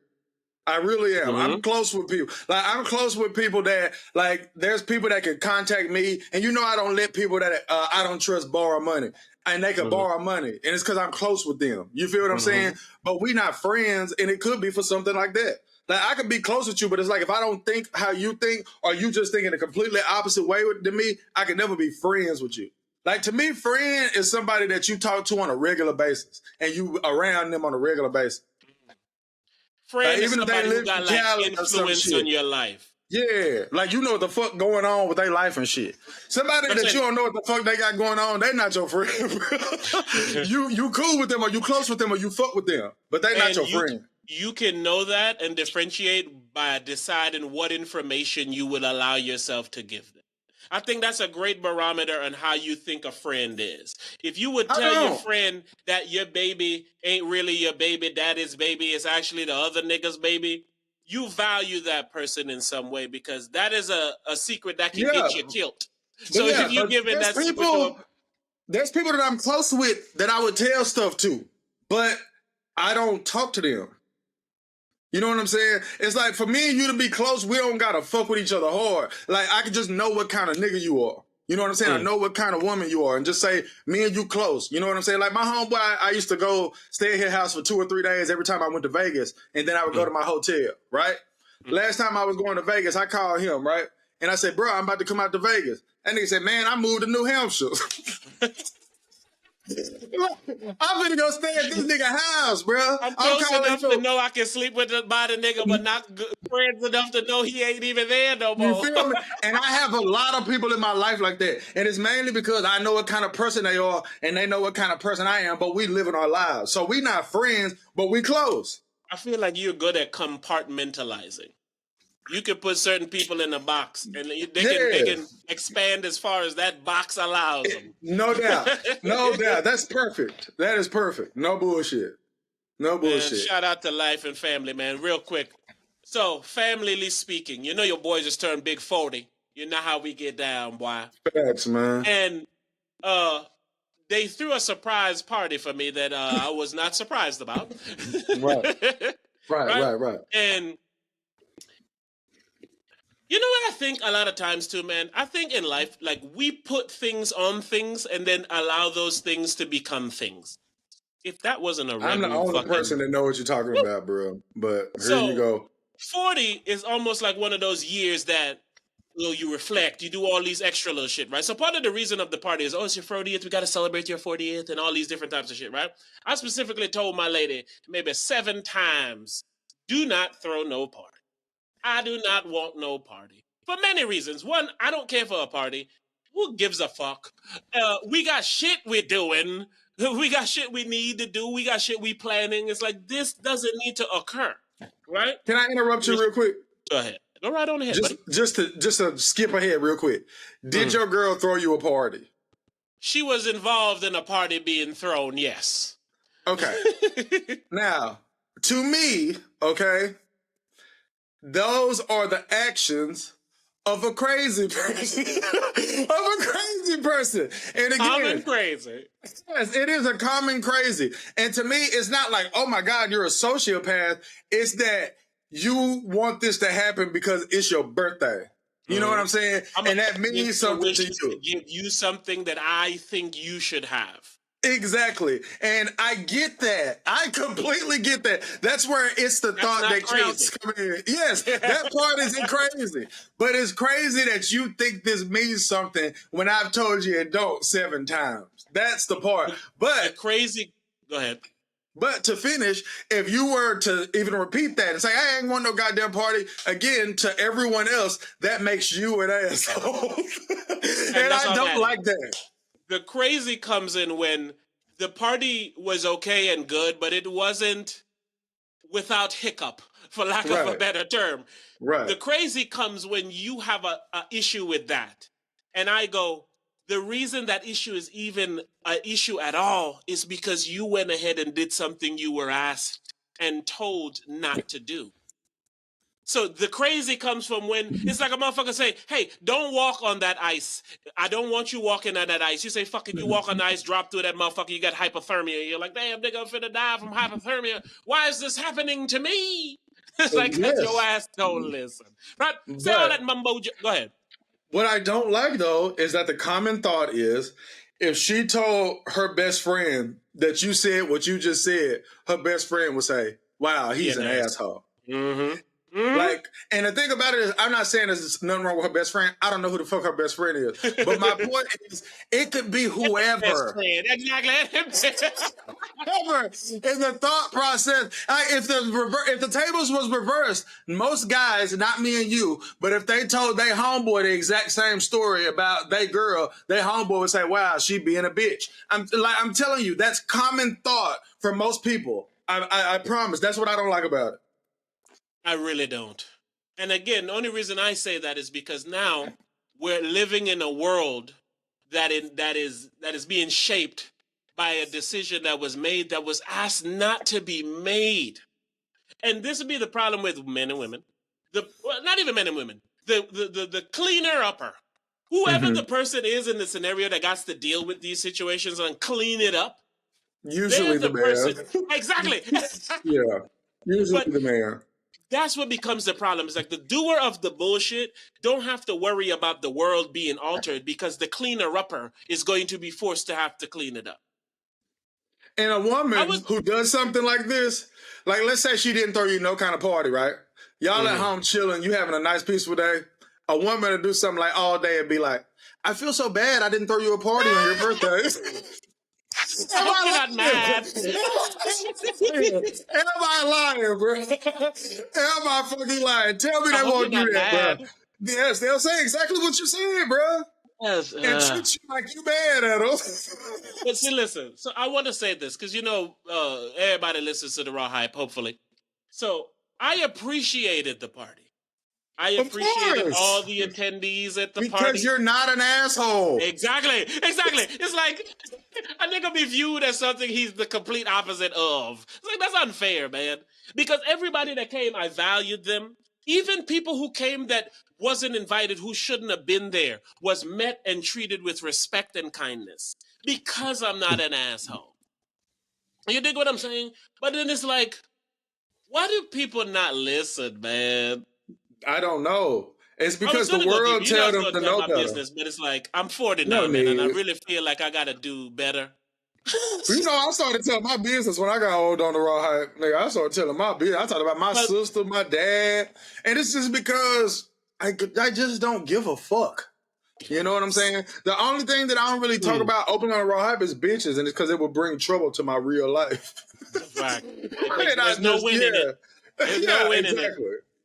I really am. I'm close with people. Like I'm close with people that like there's people that can contact me, and you know I don't let people that I don't trust borrow money, and they can borrow money, and it's because I'm close with them. You feel what I'm saying? But we not friends, and it could be for something like that. Like I could be close with you, but it's like if I don't think how you think, or you just think in a completely opposite way than me, I could never be friends with you. Like, to me, friend is somebody that you talk to on a regular basis and you around them on a regular basis. Friend is even if they somebody who live got in like Cali or some influence shit. on your life. Yeah, like you know what the fuck going on with their life and shit. Somebody that you don't know what the fuck they got going on, they not your friend. you cool with them, or you close with them, or you fuck with them, but they not your friend. You can know that and differentiate by deciding what information you would allow yourself to give them. I think that's a great barometer on how you think a friend is. If you would tell your friend that your baby ain't really your baby daddy's baby, it's actually the other nigga's baby, you value that person in some way, because that is a secret that can get you killed. So if you're giving that secret to there's people that I'm close with that I would tell stuff to, but I don't talk to them. You know what I'm saying? It's like, for me and you to be close, we don't gotta fuck with each other hard. Like, I can just know what kind of nigga you are. You know what I'm saying? I know what kind of woman you are, and just say, me and you close. You know what I'm saying? Like, my homeboy, I used to go stay at his house for 2 or 3 days every time I went to Vegas, and then I would go to my hotel, right? Last time I was going to Vegas, I called him, right? And I said, bro, I'm about to come out to Vegas. That nigga said, man, I moved to New Hampshire. I'm gonna go stay at this nigga house, bro. I'm close enough to know I can sleep with by the nigga, but not friends enough to know he ain't even there no more. You feel me? And I have a lot of people in my life like that. And it's mainly because I know what kind of person they are, and they know what kind of person I am, but we live in our lives. So we not friends, but we close. I feel like you're good at compartmentalizing. You can put certain people in a box, and they can expand as far as that box allows them. No doubt. No doubt. That's perfect. That is perfect. No bullshit. No bullshit. Man, shout out to life and family, man. Real quick. So, familyly speaking, you know your boy just turned big 40. You know how we get down, boy. Facts, man. And they threw a surprise party for me that I was not surprised about. Right. And you know what I think a lot of times too, man? I think in life, like, we put things on things and then allow those things to become things. If that wasn't a I'm the only person that know what you're talking about, bro. But here you go. 40 is almost like one of those years that, you reflect, you do all these extra little shit, right? So part of the reason of the party is, it's your 40th, we got to celebrate your 40th and all these different types of shit, right? I specifically told my lady maybe 7 times, do not throw no party. I do not want no party. For many reasons. One, I don't care for a party. Who gives a fuck? We got shit we're doing. We got shit we need to do. We got shit we planning. It's like, this doesn't need to occur, right? Can I interrupt you real quick? Go ahead. Go right on ahead, buddy. Just to skip ahead real quick. Did your girl throw you a party? She was involved in a party being thrown, yes. Okay. Now, to me, okay, those are the actions of a crazy person. And again, common crazy. Yes, it is a common crazy. And to me, it's not like, oh my God, you're a sociopath. It's that you want this to happen because it's your birthday. You know what I'm saying? And that means something to you. Give you something that I think you should have. Exactly. And I get that. I completely get that. That's where it's the thought that counts coming in. Yes, that part isn't crazy. But it's crazy that you think this means something when I've told you it don't 7 times. That's the part. But go ahead. But to finish, if you were to even repeat that and say, I ain't want no goddamn party, again, to everyone else, that makes you an asshole. and I don't like that. The crazy comes in when the party was okay and good, but it wasn't without hiccup, for lack of a better term. Right. The crazy comes when you have a issue with that. And I go, the reason that issue is even an issue at all is because you went ahead and did something you were asked and told not to do. So the crazy comes from when it's like a motherfucker say, hey, don't walk on that ice. I don't want you walking on that ice. You say, fuck it, you walk on the ice, drop through that motherfucker, you got hypothermia. You're like, damn, nigga, I'm finna die from hypothermia. Why is this happening to me? It's like, because your ass don't listen. Right? Say all that mumbo. Go ahead. What I don't like, though, is that the common thought is, if she told her best friend that you said what you just said, her best friend would say, wow, he's an asshole. Mm-hmm. Mm-hmm. Like, and the thing about it is, I'm not saying there's nothing wrong with her best friend. I don't know who the fuck her best friend is. But my point is, it could be whoever. Best friend, exactly. Whoever in the thought process. If the tables was reversed, most guys, not me and you, but if they told they homeboy the exact same story about they girl, they homeboy would say, "Wow, she being a bitch." I'm telling you, that's common thought for most people. I promise. That's what I don't like about it. I really don't. And again, the only reason I say that is because now we're living in a world that is being shaped by a decision that was made that was asked not to be made. And this would be the problem with men and women. Not even men and women. The cleaner upper. Whoever the person is in the scenario that got to deal with these situations and clean it up. Usually the man. Person. Exactly. Yeah. Usually the man. That's what becomes the problem. It's like the doer of the bullshit don't have to worry about the world being altered because the cleaner upper is going to be forced to have to clean it up. And a woman who does something like this, like let's say she didn't throw you no kind of party, right? Y'all at home chilling, you having a nice peaceful day. A woman to do something like all day and be like, I feel so bad I didn't throw you a party on your birthday. Am I not mad? Am I lying, bro? Am I fucking lying? Tell me they won't do that, bro. Yes, they'll say exactly what you're saying, bro. Yes, and treat you like you mad at them. But see, listen. So I want to say this because everybody listens to the Raw Hype, hopefully. So I appreciated the party. I appreciated all the attendees at the party. Because you're not an asshole. Exactly. It's like a nigga be viewed as something he's the complete opposite of. It's like, that's unfair, man. Because everybody that came, I valued them. Even people who came that wasn't invited, who shouldn't have been there, was met and treated with respect and kindness. Because I'm not an asshole. You dig what I'm saying? But then it's like, why do people not listen, man? I don't know. It's because the world tells them to know better. Business, but it's like, I'm 40 now, man, and I really feel like I got to do better. I started telling my business when I got old on the Raw Hype. Nigga, I started telling my business. I talked about my sister, my dad. And it's just because I just don't give a fuck. You know what I'm saying? The only thing that I don't really talk about open on the Raw Hype is bitches, and it's because it will bring trouble to my real life. Right. There's no win in it. There's no win in it.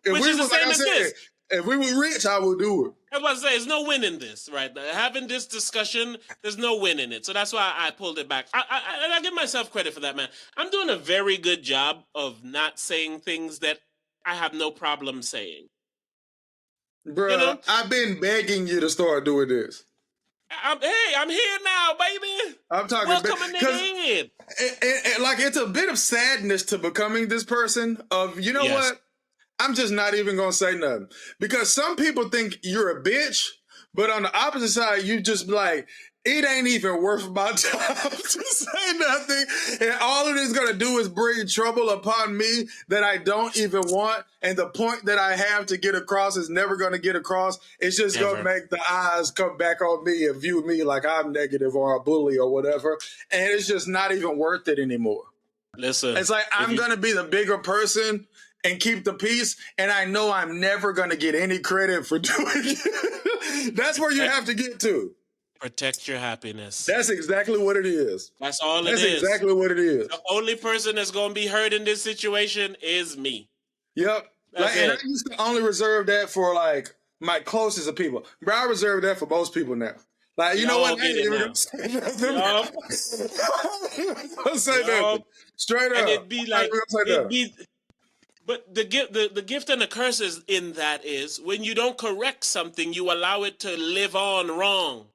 Which is the same as this. If we were rich, I would do it. I was about to say, there's no win in this, right? Having this discussion, there's no win in it. So that's why I pulled it back. And I give myself credit for that, man. I'm doing a very good job of not saying things that I have no problem saying. Bro, I've been begging you to start doing this. I'm here now, baby. I'm talking welcome in. Like, it's a bit of sadness to becoming this person of, what? I'm just not even going to say nothing. Because some people think you're a bitch, but on the opposite side, you just like, it ain't even worth my time to say nothing. And all it is going to do is bring trouble upon me that I don't even want. And the point that I have to get across is never going to get across. It's just going to make the eyes come back on me and view me like I'm negative or a bully or whatever. And it's just not even worth it anymore. Listen. It's like, I'm going to be the bigger person and keep the peace, and I know I'm never going to get any credit for doing it. That's where you have to get to. Protect your happiness. That's exactly what it is. That's all it is. That's exactly what it is. The only person that's going to be hurt in this situation is me. Yep. And I used to only reserve that for, like, my closest of people. But I reserve that for most people now. Like, you know what? I ain't even going to say nothing. Don't say nothing. Straight up. And it'd be like, but the gift and the curse is in that is when you don't correct something, you allow it to live on wrong.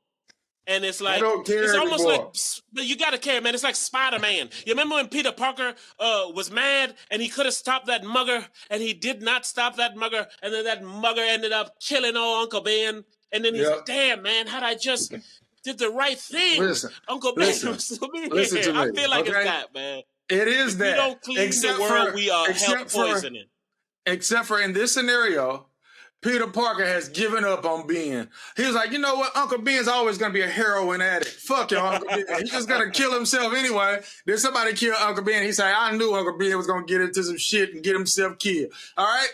And it's like, I don't care it's almost anymore. like, you got to care, man. It's like Spider-Man. You remember when Peter Parker was mad and he could have stopped that mugger and he did not stop that mugger. And then that mugger ended up killing old Uncle Ben. And then he's like, damn, man, how'd I just did the right thing? Listen, Uncle Ben was still here. I feel like it's that, man. It is if that. We don't clean the world, we are health poisoning. Except for in this scenario, Peter Parker has given up on Ben. He was like, you know what? Uncle Ben's always going to be a heroin addict. Fuck your Uncle Ben. He's just going to kill himself anyway. Then somebody killed Uncle Ben. He said, I knew Uncle Ben was going to get into some shit and get himself killed. All right?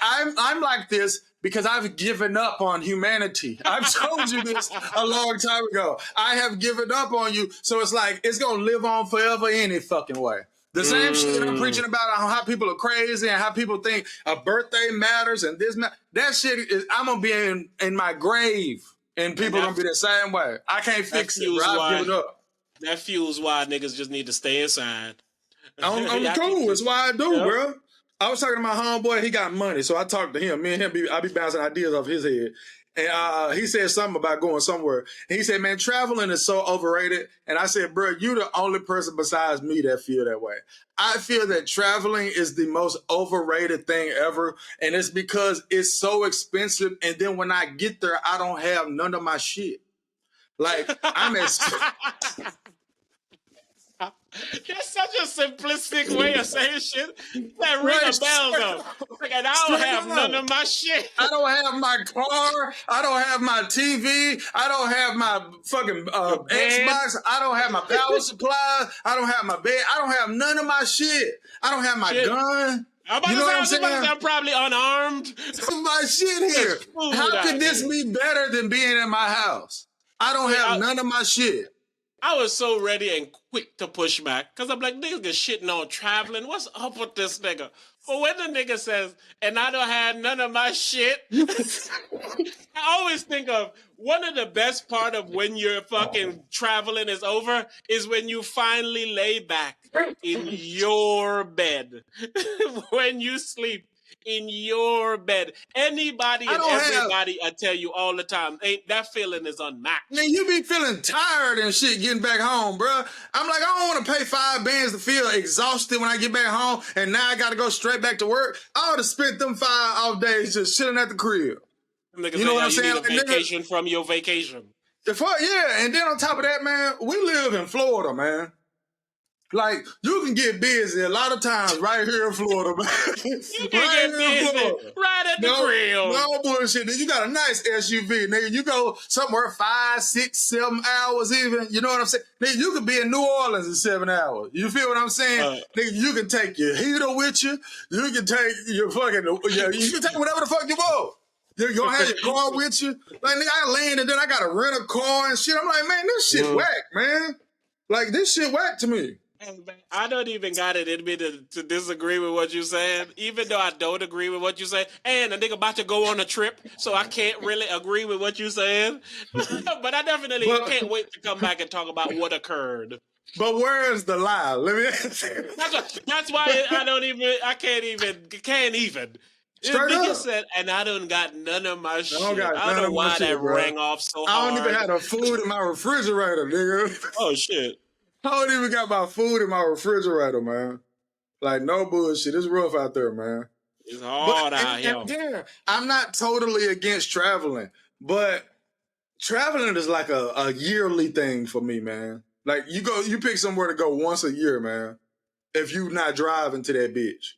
I'm like this because I've given up on humanity. I've told you this a long time ago. I have given up on you. So it's like, it's going to live on forever any fucking way. The same shit that I'm preaching about how people are crazy and how people think a birthday matters and this that shit is, I'm gonna be in my grave and people are gonna be the same way. I can't fix it, bro. I've given up. That fuels why niggas just need to stay inside. I'm cool. That's why I do, bro. I was talking to my homeboy. He got money, so I talked to him. Me and him, I be bouncing ideas off his head. And he said something about going somewhere. And he said, man, traveling is so overrated. And I said, bro, you the only person besides me that feel that way. I feel that traveling is the most overrated thing ever. And it's because it's so expensive. And then when I get there, I don't have none of my shit. Like, I'm as... That's such a simplistic way of saying shit. That ring a bell though. Like, and I don't have none of my shit. I don't have my car. I don't have my TV. I don't have my fucking Xbox. I don't have my power supply. I don't have my bed. I don't have none of my shit. I don't have my gun. I'm probably unarmed. My shit here. How could this be better than being in my house? I don't have none of my shit. I was so ready and quick to push back because I'm like, nigga shitting on traveling. What's up with this nigga? But when the nigga says, and I don't have none of my shit, I always think of one of the best part of when your fucking traveling is over is when you finally lay back in your bed. When you sleep in your bed. Anybody and everybody, I tell you all the time, that feeling is unmatched. Man, you be feeling tired and shit getting back home, bro. I'm like, I don't want to pay $5 to feel exhausted when I get back home, and now I got to go straight back to work. I would have spent them 5 off days just chilling at the crib. You know what I'm saying? Need a vacation from your vacation. Yeah, and then on top of that, man, we live in Florida, man. Like, you can get busy a lot of times right here in Florida, man. You can get busy right at the grill. No bullshit. You got a nice SUV, nigga. You go somewhere 5, 6, 7 hours even. You know what I'm saying? Nigga, you could be in New Orleans in 7 hours. You feel what I'm saying? Nigga, you can take your heater with you. You can take your fucking, you can take whatever the fuck you want. You're gonna have your car with you. Like, nigga, I land and then I gotta rent a car and shit. I'm like, man, this shit whack, man. Like, this shit whack to me. I don't even got it in me to disagree with what you're saying, even though I don't agree with what you say. And a nigga about to go on a trip, so I can't really agree with what you're saying. But I definitely can't wait to come back and talk about what occurred. But where is the lie? Let me ask you. That's why I can't even. Straight up. Said, and I don't got none of my shit. I don't know why that rang off so hard. I don't even have the food in my refrigerator, nigga. Oh, shit. I don't even got my food in my refrigerator, man. Like, no bullshit. It's rough out there, man. It's hard out here. Yeah, I'm not totally against traveling, but traveling is like a yearly thing for me, man. Like, you pick somewhere to go once a year, man, if you not driving to that bitch.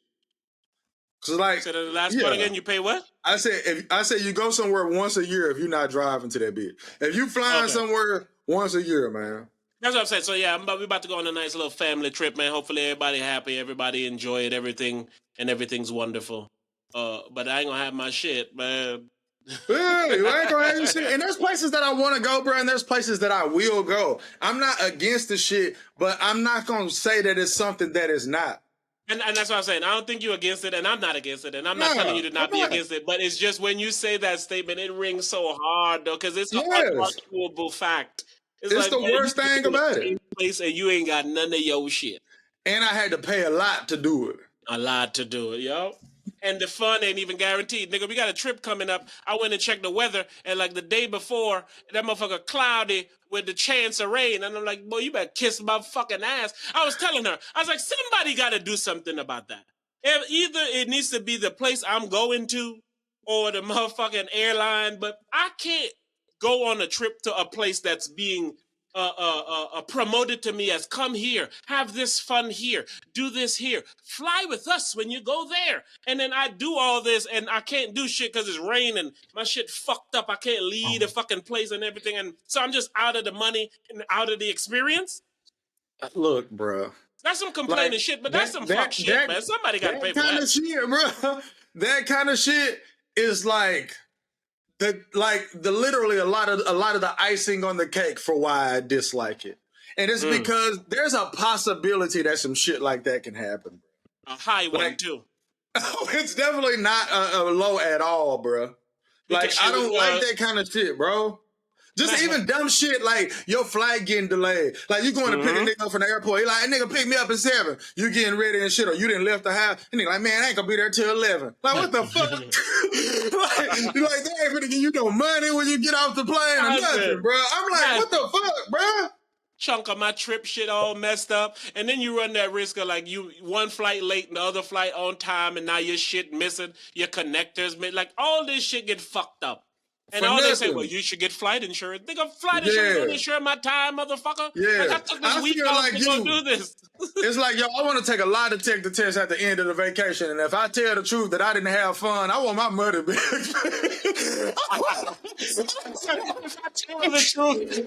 Cause like, so the last part again, you pay what? I said you go somewhere once a year if you're not driving to that bitch. If you flying somewhere once a year, man. That's what I'm saying. So yeah, we're about to go on a nice little family trip, man. Hopefully everybody happy, everybody enjoy it, everything's wonderful. But I ain't gonna have my shit, man. Yeah, you ain't gonna have your shit. And there's places that I want to go, bro, and there's places that I will go. I'm not against the shit, but I'm not gonna say that it's something that is not. And that's what I'm saying. I don't think you're against it, and I'm not against it, and I'm not telling you to not be against it. But it's just when you say that statement, it rings so hard, though, because it's an unarguable fact. It's like, the worst thing about it. Place and you ain't got none of your shit. And I had to pay a lot to do it. A lot to do it, yo. And the fun ain't even guaranteed. Nigga, we got a trip coming up. I went and checked the weather, and like the day before, that motherfucker cloudy with the chance of rain. And I'm like, boy, you better kiss my fucking ass. I was telling her, I was like, somebody got to do something about that. Either it needs to be the place I'm going to or the motherfucking airline, but I can't go on a trip to a place that's being promoted to me as come here, have this fun here, do this here, fly with us when you go there. And then I do all this and I can't do shit because it's raining. My shit fucked up. I can't leave the fucking place and everything. And so I'm just out of the money and out of the experience. Look, bro. That's some complaining shit, but that's some fuck shit, man. Somebody got to pay for that. That kind of shit, bro. That kind of shit is like literally a lot of the icing on the cake for why I dislike it. And it's because there's a possibility that some shit like that can happen. A high one too. It's definitely not a low at all, bro. Like I don't like that kind of shit, bro. Just even dumb shit like your flight getting delayed. Like you going to pick a nigga up from the airport. He like, nigga, pick me up at 7. You getting ready and shit, or you didn't left the house. And nigga like, man, I ain't gonna be there till 11. Like, what the fuck? like they ain't gonna give you no money when you get off the plane or nothing, bro. I'm like, what the fuck, bro? Chunk of my trip shit all messed up, and then you run that risk of like you one flight late and the other flight on time, and now your shit missing, your connectors, like all this shit get fucked up. And all they say, well, you should get flight insurance. Nigga, flight insurance don't insure my time, motherfucker. Yeah. Like, I took this week off to go do this. It's like, yo, I want to take a lie detector test at the end of the vacation, and if I tell the truth that I didn't have fun, I want my money back. If I tell the truth,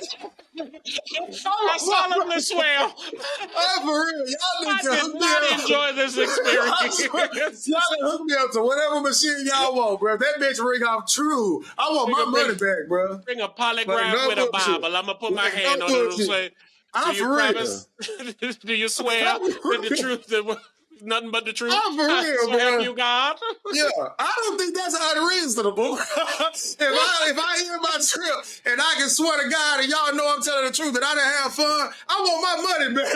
I solemnly swear. For real, y'all did not enjoy this experience. Y'all done hook me up to whatever machine y'all want, bro. If that bitch ring off true, I want my money back, bro. Bring a polygraph with a Bible. I'm gonna put my hand on it and say, "Do you promise? Do you swear that the truth that nothing but the truth?" I'm for real, bro. Help you, God. Yeah, I don't think that's unreasonable. if I hear my trip and I can swear to God and y'all know I'm telling the truth that I didn't have fun, I want my money back.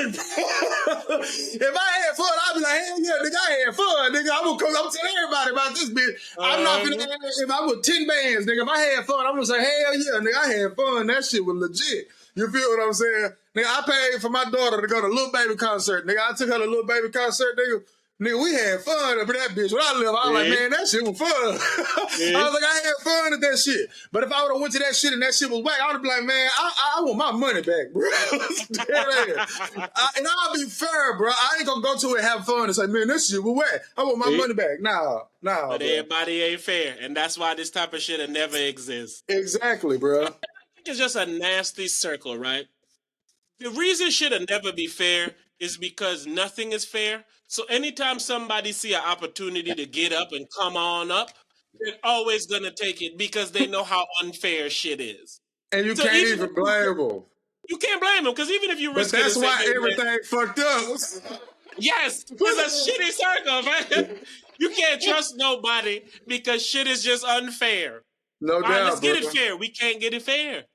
If I had fun, I'd be like, hell yeah, nigga, I had fun, nigga. I'm gonna tell everybody about this bitch. I'm not gonna. If I was 10 bands, nigga, if I had fun, I'm gonna say, hell yeah, nigga, I had fun. That shit was legit. You feel what I'm saying? Nigga, I paid for my daughter to go to Lil Baby concert. Nigga, I took her to Lil Baby concert, nigga. Nigga, we had fun up in that bitch. When I left, I was like, man, that shit was fun. I was like, I had fun at that shit. But if I would have went to that shit and that shit was whack, I would have been like, man, I want my money back, bro. And I'll be fair, bro. I ain't gonna go to it and have fun and say, man, this shit was whack. I want my money back. Nah. But bro. everybody ain't fair. And that's why this type of shit will never exist. Exactly, bro. I think it's just a nasty circle, right? The reason shit will never be fair is because nothing is fair. So anytime somebody see an opportunity to get up and come on up, they're always going to take it because they know how unfair shit is. And you can't even blame them. You can't blame them because even if you risk it. But that's why everything fucked up. Yes, it's a shitty circle, man. You can't trust nobody because shit is just unfair. No doubt, let's get it fair. We can't get it fair.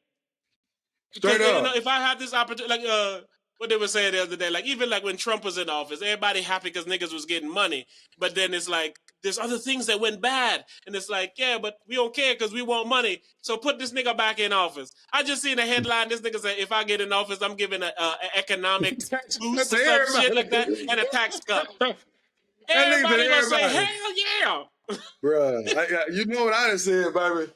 Because, if I had this opportunity, like what they were saying the other day, like even like when Trump was in office, everybody happy because niggas was getting money. But then it's like, there's other things that went bad. And it's like, yeah, but we don't care because we want money. So put this nigga back in office. I just seen a headline, this nigga said, if I get in office, I'm giving an economic boost and stuff, shit like that, and a tax cut. Everybody gonna say, hell yeah. Bruh, you know what I done said, baby.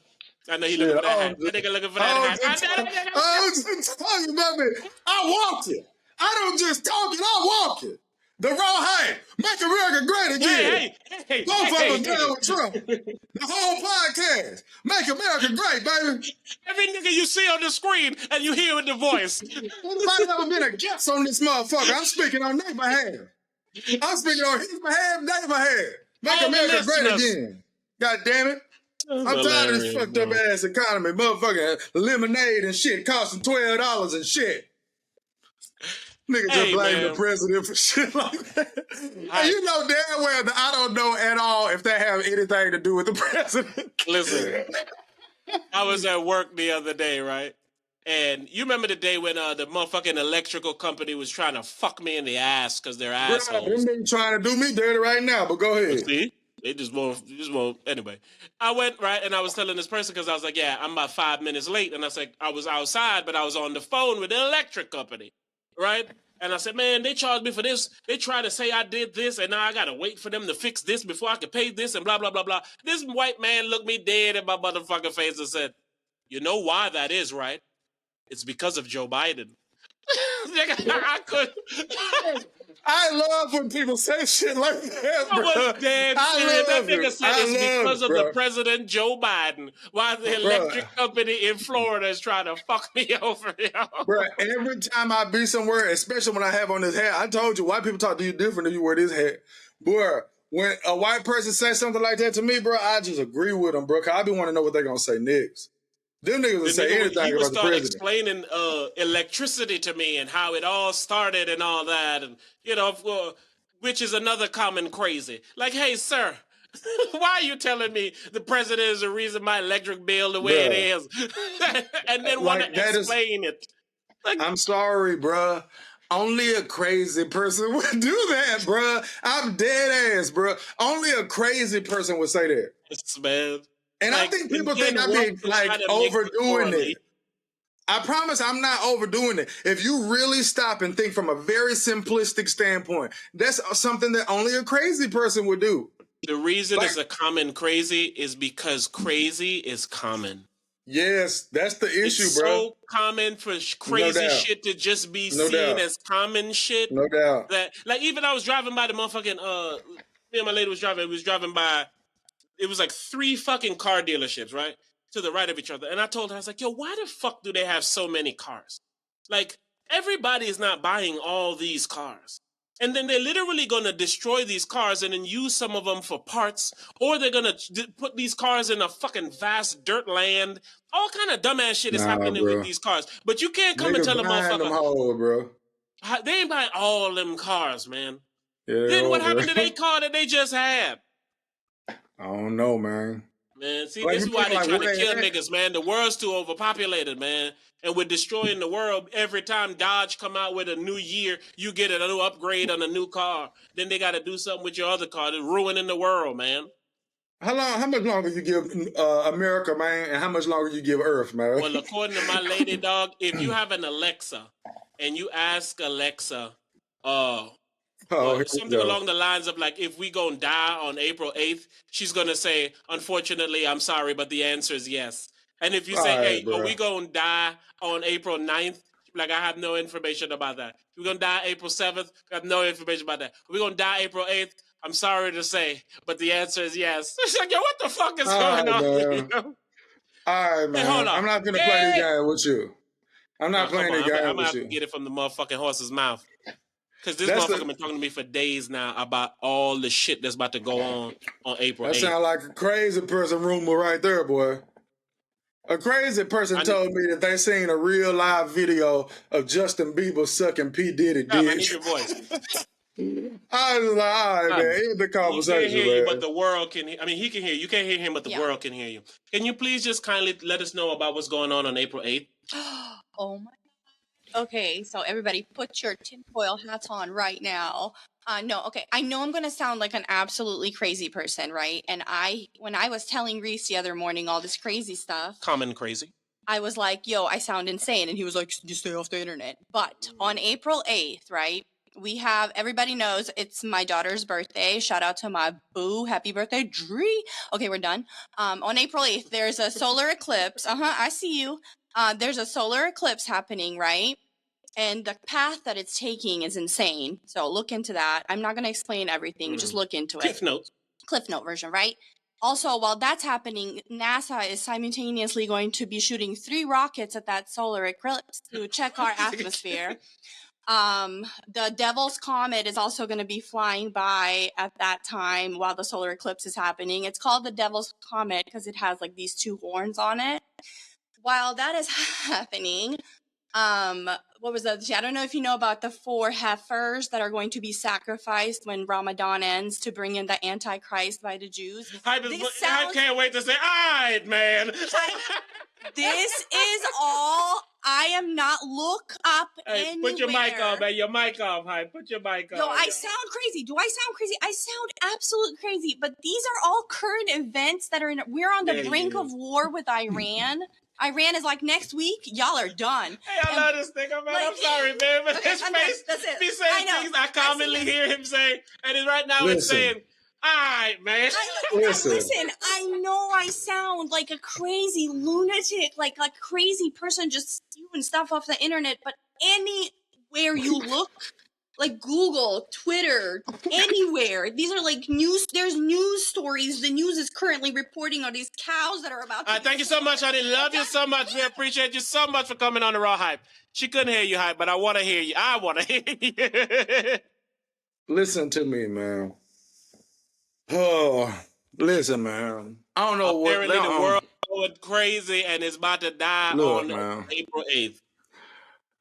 I know he looking for that hat. That nigga looking for that hat. I was just talking about me. I walk it. I don't just talk it, I walk it. The raw height. Make America great again. Hey, both of us down with Trump. The whole podcast. Make America great, baby. Every nigga you see on the screen and you hear with the voice. Anybody ever been a guest on this motherfucker? I'm speaking on their behalf. I'm speaking on his behalf, their behalf. Make America great again. God damn it. I'm tired of this fucked up ass economy. Motherfucking lemonade and shit costing $12 and shit. Nigga just blame the president for shit like that. And you know damn well that I don't know at all if that have anything to do with the president. Listen, I was at work the other day, right? And you remember the day when the motherfucking electrical company was trying to fuck me in the ass because they're assholes. They're trying to do me dirty right now, but go ahead. See? They just won't. Anyway, I went, right, and I was telling this person because I was like, yeah, I'm about 5 minutes late. And I was like, I was outside, but I was on the phone with the electric company, right? And I said, man, they charged me for this. They try to say I did this, and now I got to wait for them to fix this before I can pay this, and blah, blah, blah, blah. This white man looked me dead in my motherfucking face and said, you know why that is, right? It's because of Joe Biden. I could. I love when people say shit like that, bro. I was dead serious. That nigga said it's because of the president Joe Biden. Why the electric company in Florida is trying to fuck me over, yo. Bro, every time I be somewhere, especially when I have on this hat, I told you, white people talk to you different if you wear this hat. Bro, when a white person says something like that to me, bro, I just agree with them, bro, because I be wanting to know what they're going to say next. Them niggas will say anything he about the president. Explaining electricity to me and how it all started and all that, and which is another common crazy. Like, hey, sir, why are you telling me the president is the reason my electric bill the way it is, and then want to explain it? Like, I'm sorry, bro. Only a crazy person would do that, bro. I'm dead ass, bro. Only a crazy person would say that. It's bad. And I think people think I be like overdoing it. I promise I'm not overdoing it. If you really stop and think from a very simplistic standpoint, that's something that only a crazy person would do. The reason it's a common crazy is because crazy is common. Yes, that's the issue, it's bro. So common for crazy shit to just be seen as common shit. No doubt. That, like, even I was driving by the motherfucking, me and my lady was driving by, it was like 3 fucking car dealerships, right? To the right of each other. And I told her, I was like, yo, why the fuck do they have so many cars? Like, everybody is not buying all these cars. And then they're literally going to destroy these cars and then use some of them for parts. Or they're going to put these cars in a fucking vast dirt land. All kind of dumbass shit is happening with these cars. But you can't come and tell a motherfucker, bro. They ain't buying all them cars, man. Yeah, then what happened to their car that they just had? I don't know, man. Man, see, this is why they're trying to kill niggas, man. The world's too overpopulated, man. And we're destroying the world. Every time Dodge come out with a new year, you get a new upgrade on a new car. Then they got to do something with your other car. They're ruining the world, man. How much longer you give America, man, and how much longer you give Earth, man? Well, according to my lady, dog, if you have an Alexa and you ask Alexa, something along the lines of like, if we gonna die on April 8th, she's gonna say, unfortunately, I'm sorry, but the answer is yes. And if you say, hey, are we gonna die on April 9th? Like, I have no information about that. We're gonna die April 7th? I have no information about that. We're gonna die April 8th? I'm sorry to say, but the answer is yes. It's like, yo, what the fuck is going on? You know? All right, man. Hey, hold on. I'm not gonna play this game with you. I'm not playing this game with you. I'm gonna have to get it from the motherfucking horse's mouth. Because this motherfucker been talking to me for days now about all the shit that's about to go on April 8th. That sounds like a crazy person rumor right there, boy. A crazy person told me that they seen a real live video of Justin Bieber sucking P. Diddy dick. I need your voice. I was like, all right, man, end the conversation, he can't hear you, but the world can hear. I mean, he can hear you. You can't hear him, but the world can hear you. Can you please just kindly let us know about what's going on April 8th? Oh, my. Okay, so everybody put your tinfoil hats on right now. No, okay. I know I'm going to sound like an absolutely crazy person, right? And when I was telling Reese the other morning all this crazy stuff. Common crazy. I was like, yo, I sound insane. And he was like, just stay off the internet. But on April 8th, right? We have, everybody knows it's my daughter's birthday. Shout out to my boo. Happy birthday, Dree. Okay, we're done. On April 8th, there's a solar eclipse. I see you. There's a solar eclipse happening, right? And the path that it's taking is insane. So look into that. I'm not going to explain everything. Just look into it. Cliff Note version, right? Also, while that's happening, NASA is simultaneously going to be shooting 3 rockets at that solar eclipse to check our atmosphere. The Devil's Comet is also going to be flying by at that time while the solar eclipse is happening. It's called the Devil's Comet because it has like these 2 horns on it. While that is happening, what was that? I don't know if you know about the 4 heifers that are going to be sacrificed when Ramadan ends to bring in the Antichrist by the Jews. I can't wait to say, all right, man. This is all. I am not. Look up anywhere. Put your mic on, man. Your mic off, Hyde. Put your mic on. Yo, I sound crazy. Do I sound crazy? I sound absolutely crazy. But these are all current events that are in. We're on the brink of war with Iran. Iran is like, next week, y'all are done. Hey, I love this nigga, man. I'm sorry, man. But his face, he's saying things I commonly hear him say. And right now it's saying, All right, man. Listen, I know I sound like a crazy lunatic, like a crazy person just spewing stuff off the internet, but anywhere you look, like Google, Twitter, anywhere, these are like there's news stories. The news is currently reporting on these cows that are about to. Thank you so much, honey. Love you so much. We appreciate you so much for coming on the Raw Hype. She couldn't hear you, Hype, but I want to hear you. I want to hear you. Listen to me, man. Oh, listen, man. I don't know Apparently what. the world going crazy and it's about to die on April 8th.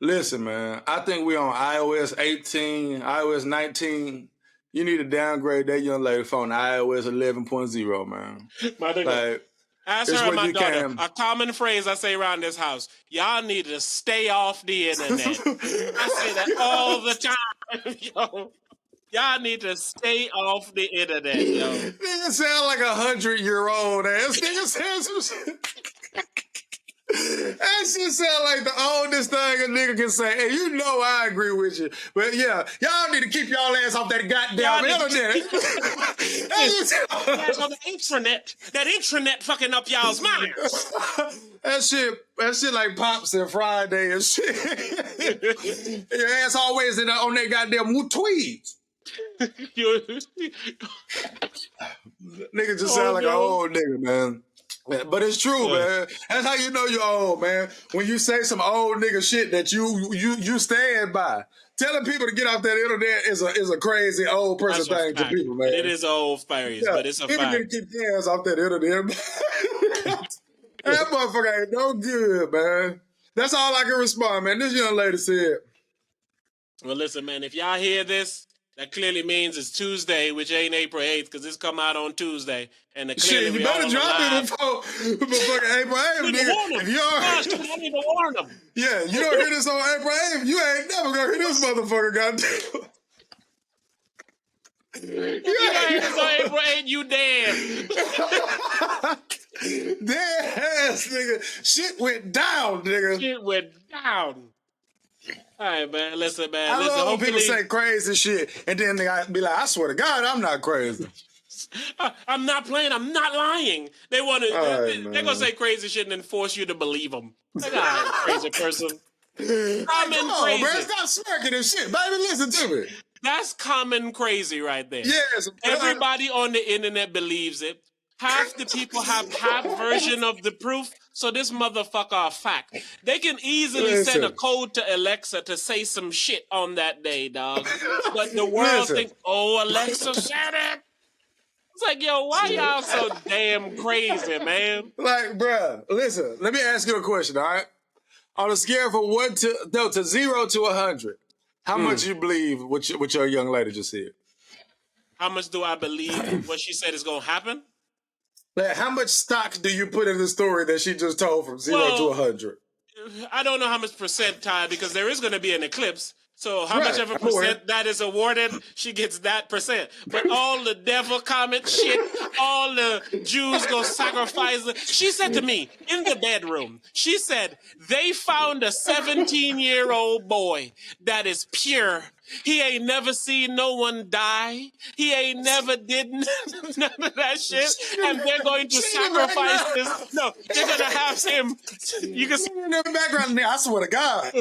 Listen, man. I think we on iOS 18, iOS 19. You need to downgrade that young lady phone to iOS 11.0, man. My nigga. Like, ask her and my daughter. A common phrase I say around this house. Y'all need to stay off the internet. I say that all the time, yo. Y'all need to stay off the internet, yo. Nigga sound like 100-year-old ass. Nigga sound some shit. That shit sound like the oldest thing a nigga can say. And you know I agree with you. But yeah, y'all need to keep y'all ass off that goddamn internet. On the intranet. That intranet fucking up y'all's minds. That shit like Pops and Friday and shit. Your ass always on that goddamn tweets. Nigga just sound like an old nigga, man. But it's true, man. That's how you know you're old, man. When you say some old nigga shit that you stand by. Telling people to get off that internet is a crazy old person thing to people, man. It is old fires, but it's a people fact. People need to keep their ass off that internet. That motherfucker ain't no good, man. That's all I can respond, man. This young lady said. Well, listen, man, if y'all hear this, that clearly means it's Tuesday, which ain't April 8th, because this come out on Tuesday. And clearly shit, you better drop it before April 8th, nigga. If you I need to warn them. Yeah, you don't hear this on April 8th, you ain't never gonna hear this motherfucker, goddamn. You don't hear this on April 8th, you dead. Dead ass, nigga. Shit went down, nigga. Shit went down. All right, man. Listen, man. I love when people say crazy shit, and then they be like, I swear to God, I'm not crazy. I'm not playing. I'm not lying. They want to. They're gonna say crazy shit and then force you to believe them. Like, all right, crazy person. Come on, crazy. Bro. Stop smirking and shit, baby. Listen to me. That's common crazy right there. Yes. Everybody on the internet believes it. Half the people have half version of the proof, so this motherfucker a fact. They can easily send a code to Alexa to say some shit on that day, dog. But the world think, oh, Alexa said it. It's like, yo, why y'all so damn crazy, man? Like, bruh, listen, let me ask you a question, all right? On a scale from 0 to 100, how much you believe what your young lady just said? How much do I believe what she said is going to happen? Like, how much stock do you put in the story that she just told from 0 to 100? I don't know how much percent, Ty, because there is going to be an eclipse. So how much of a percent that is awarded, she gets that percent. But all the devil comment shit, all the Jews go sacrifice. She said to me in the bedroom, she said, they found a 17-year-old boy that is pure. He ain't never seen no one die. He ain't never did none of that shit. And they're going to sacrifice this. No, they're going to have him. You can see in the background, I swear to God.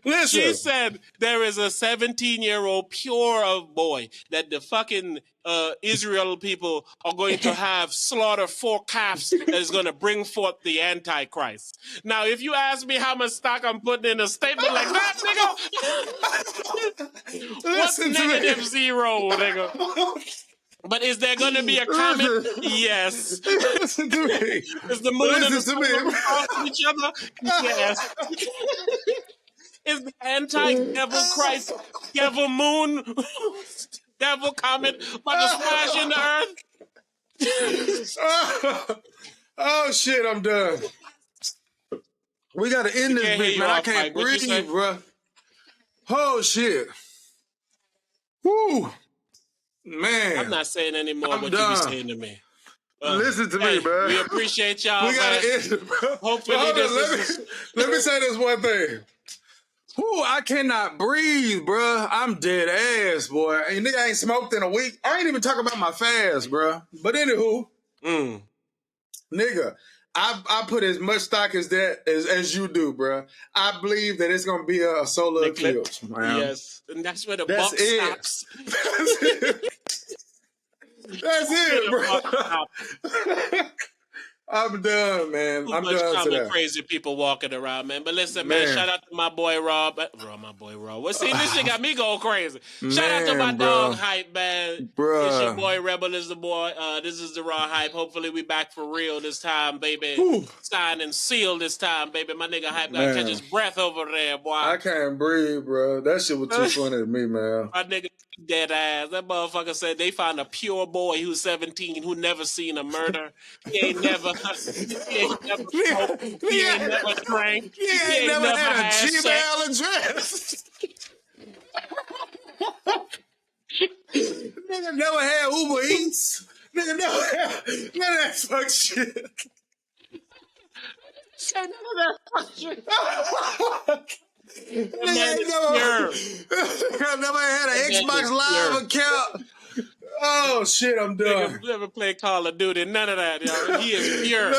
Listen. She said there is a 17-year-old pure of boy that the fucking Israel people are going to have slaughter 4 calves that is going to bring forth the Antichrist. Now, if you ask me how much stock I'm putting in a statement like that, nigga, what's negative 0, nigga? But is there going to be a comment? Yes. Listen to me. Is the moon and the sun crossing each other? Yes. Is the anti-devil Christ, devil moon, devil comet about to smash in the earth? Oh, shit, I'm done. We got to end this bitch, man. I can't breathe, bro. Oh, shit. Woo. Man, I'm not saying any more what you be saying to me. Listen to me, bro. We appreciate y'all. We gotta end it, bro. Hopefully, let me say this one thing. Ooh, I cannot breathe, bruh. I'm dead ass, boy. And nigga ain't smoked in a week. I ain't even talking about my fast, bruh. But anywho, nigga, I put as much stock as that as you do, bruh. I believe that it's gonna be a solar eclipse, man. Yes, and that's where the buck stops. That's it. That's it, bro. I'm done, man. Too I'm much done common today. crazy people walking around, man. But listen, man, shout out to my boy Rob. My boy Rob. Well, see, this shit got me going crazy. Shout out to my dog Hype, man. It's your boy Rebel is the boy. This is the Raw Hype. Hopefully we back for real this time, baby. Signed and sealed this time, baby. My nigga Hype gotta catch his breath over there, boy. I can't breathe, bro. That shit was too funny to me, man. My nigga dead ass. That motherfucker said they found a pure boy who's 17 who never seen a murder. He ain't never smoked. He ain't never drank. He ain't never had a Gmail address. Nigga never had Uber Eats. Nigga never had none of that fuck shit. None of that fuck shit. Nigga never had an Xbox Live account. Oh shit, I'm done. Nigga never played Call of Duty. None of that, yo. He is pure.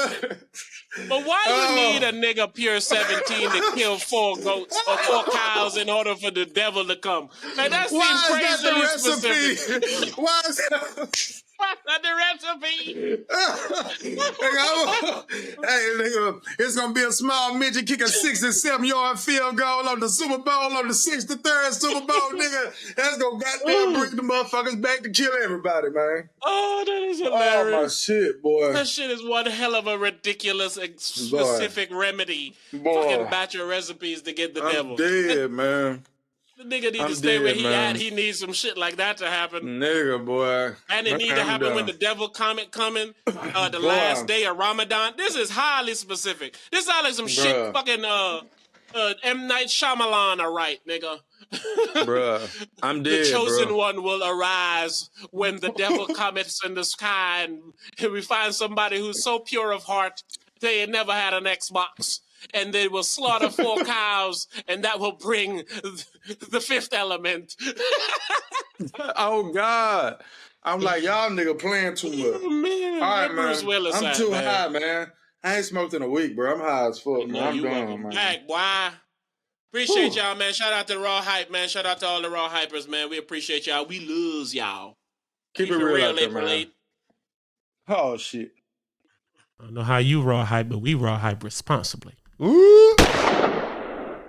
But why you need a nigga pure 17 to kill 4 goats or 4 cows in order for the devil to come? Like, that seems crazily specific. Why is that? That's the recipe. Hey, nigga, it's gonna be a small midget kick a 67-yard field goal on the Super Bowl on the 63rd Super Bowl, nigga. That's gonna goddamn bring the motherfuckers back to kill everybody, man. Oh, that is hilarious. Oh, my shit, boy. That shit is one hell of a ridiculous specific remedy. Fucking batch of recipes to get the devil. I'm dead, man. The nigga need to stay where he at. He needs some shit like that to happen. Nigga, boy. And it need to happen when the devil comet coming the last day of Ramadan. This is highly specific. This sounds like some shit fucking M. Night Shyamalan are right, nigga. Bruh, I'm dead, The chosen one will arise when the devil comets in the sky and we find somebody who's so pure of heart they had never had an Xbox. And they will slaughter 4 cows, and that will bring the 5th element. Oh, God. I'm like, y'all nigga playing too much. Oh, man. All right, Bruce man. Willis I'm too high, man. I ain't smoked in a week, bro. I'm high as fuck, man. I'm done, man. Back, boy. Appreciate y'all, man. Shout out to Raw Hype, man. Shout out to all the Raw Hypers, man. We appreciate y'all. We lose y'all. Keep it real out there, man. Late. Oh, shit. I don't know how you Raw Hype, but we Raw Hype responsibly. Ooh.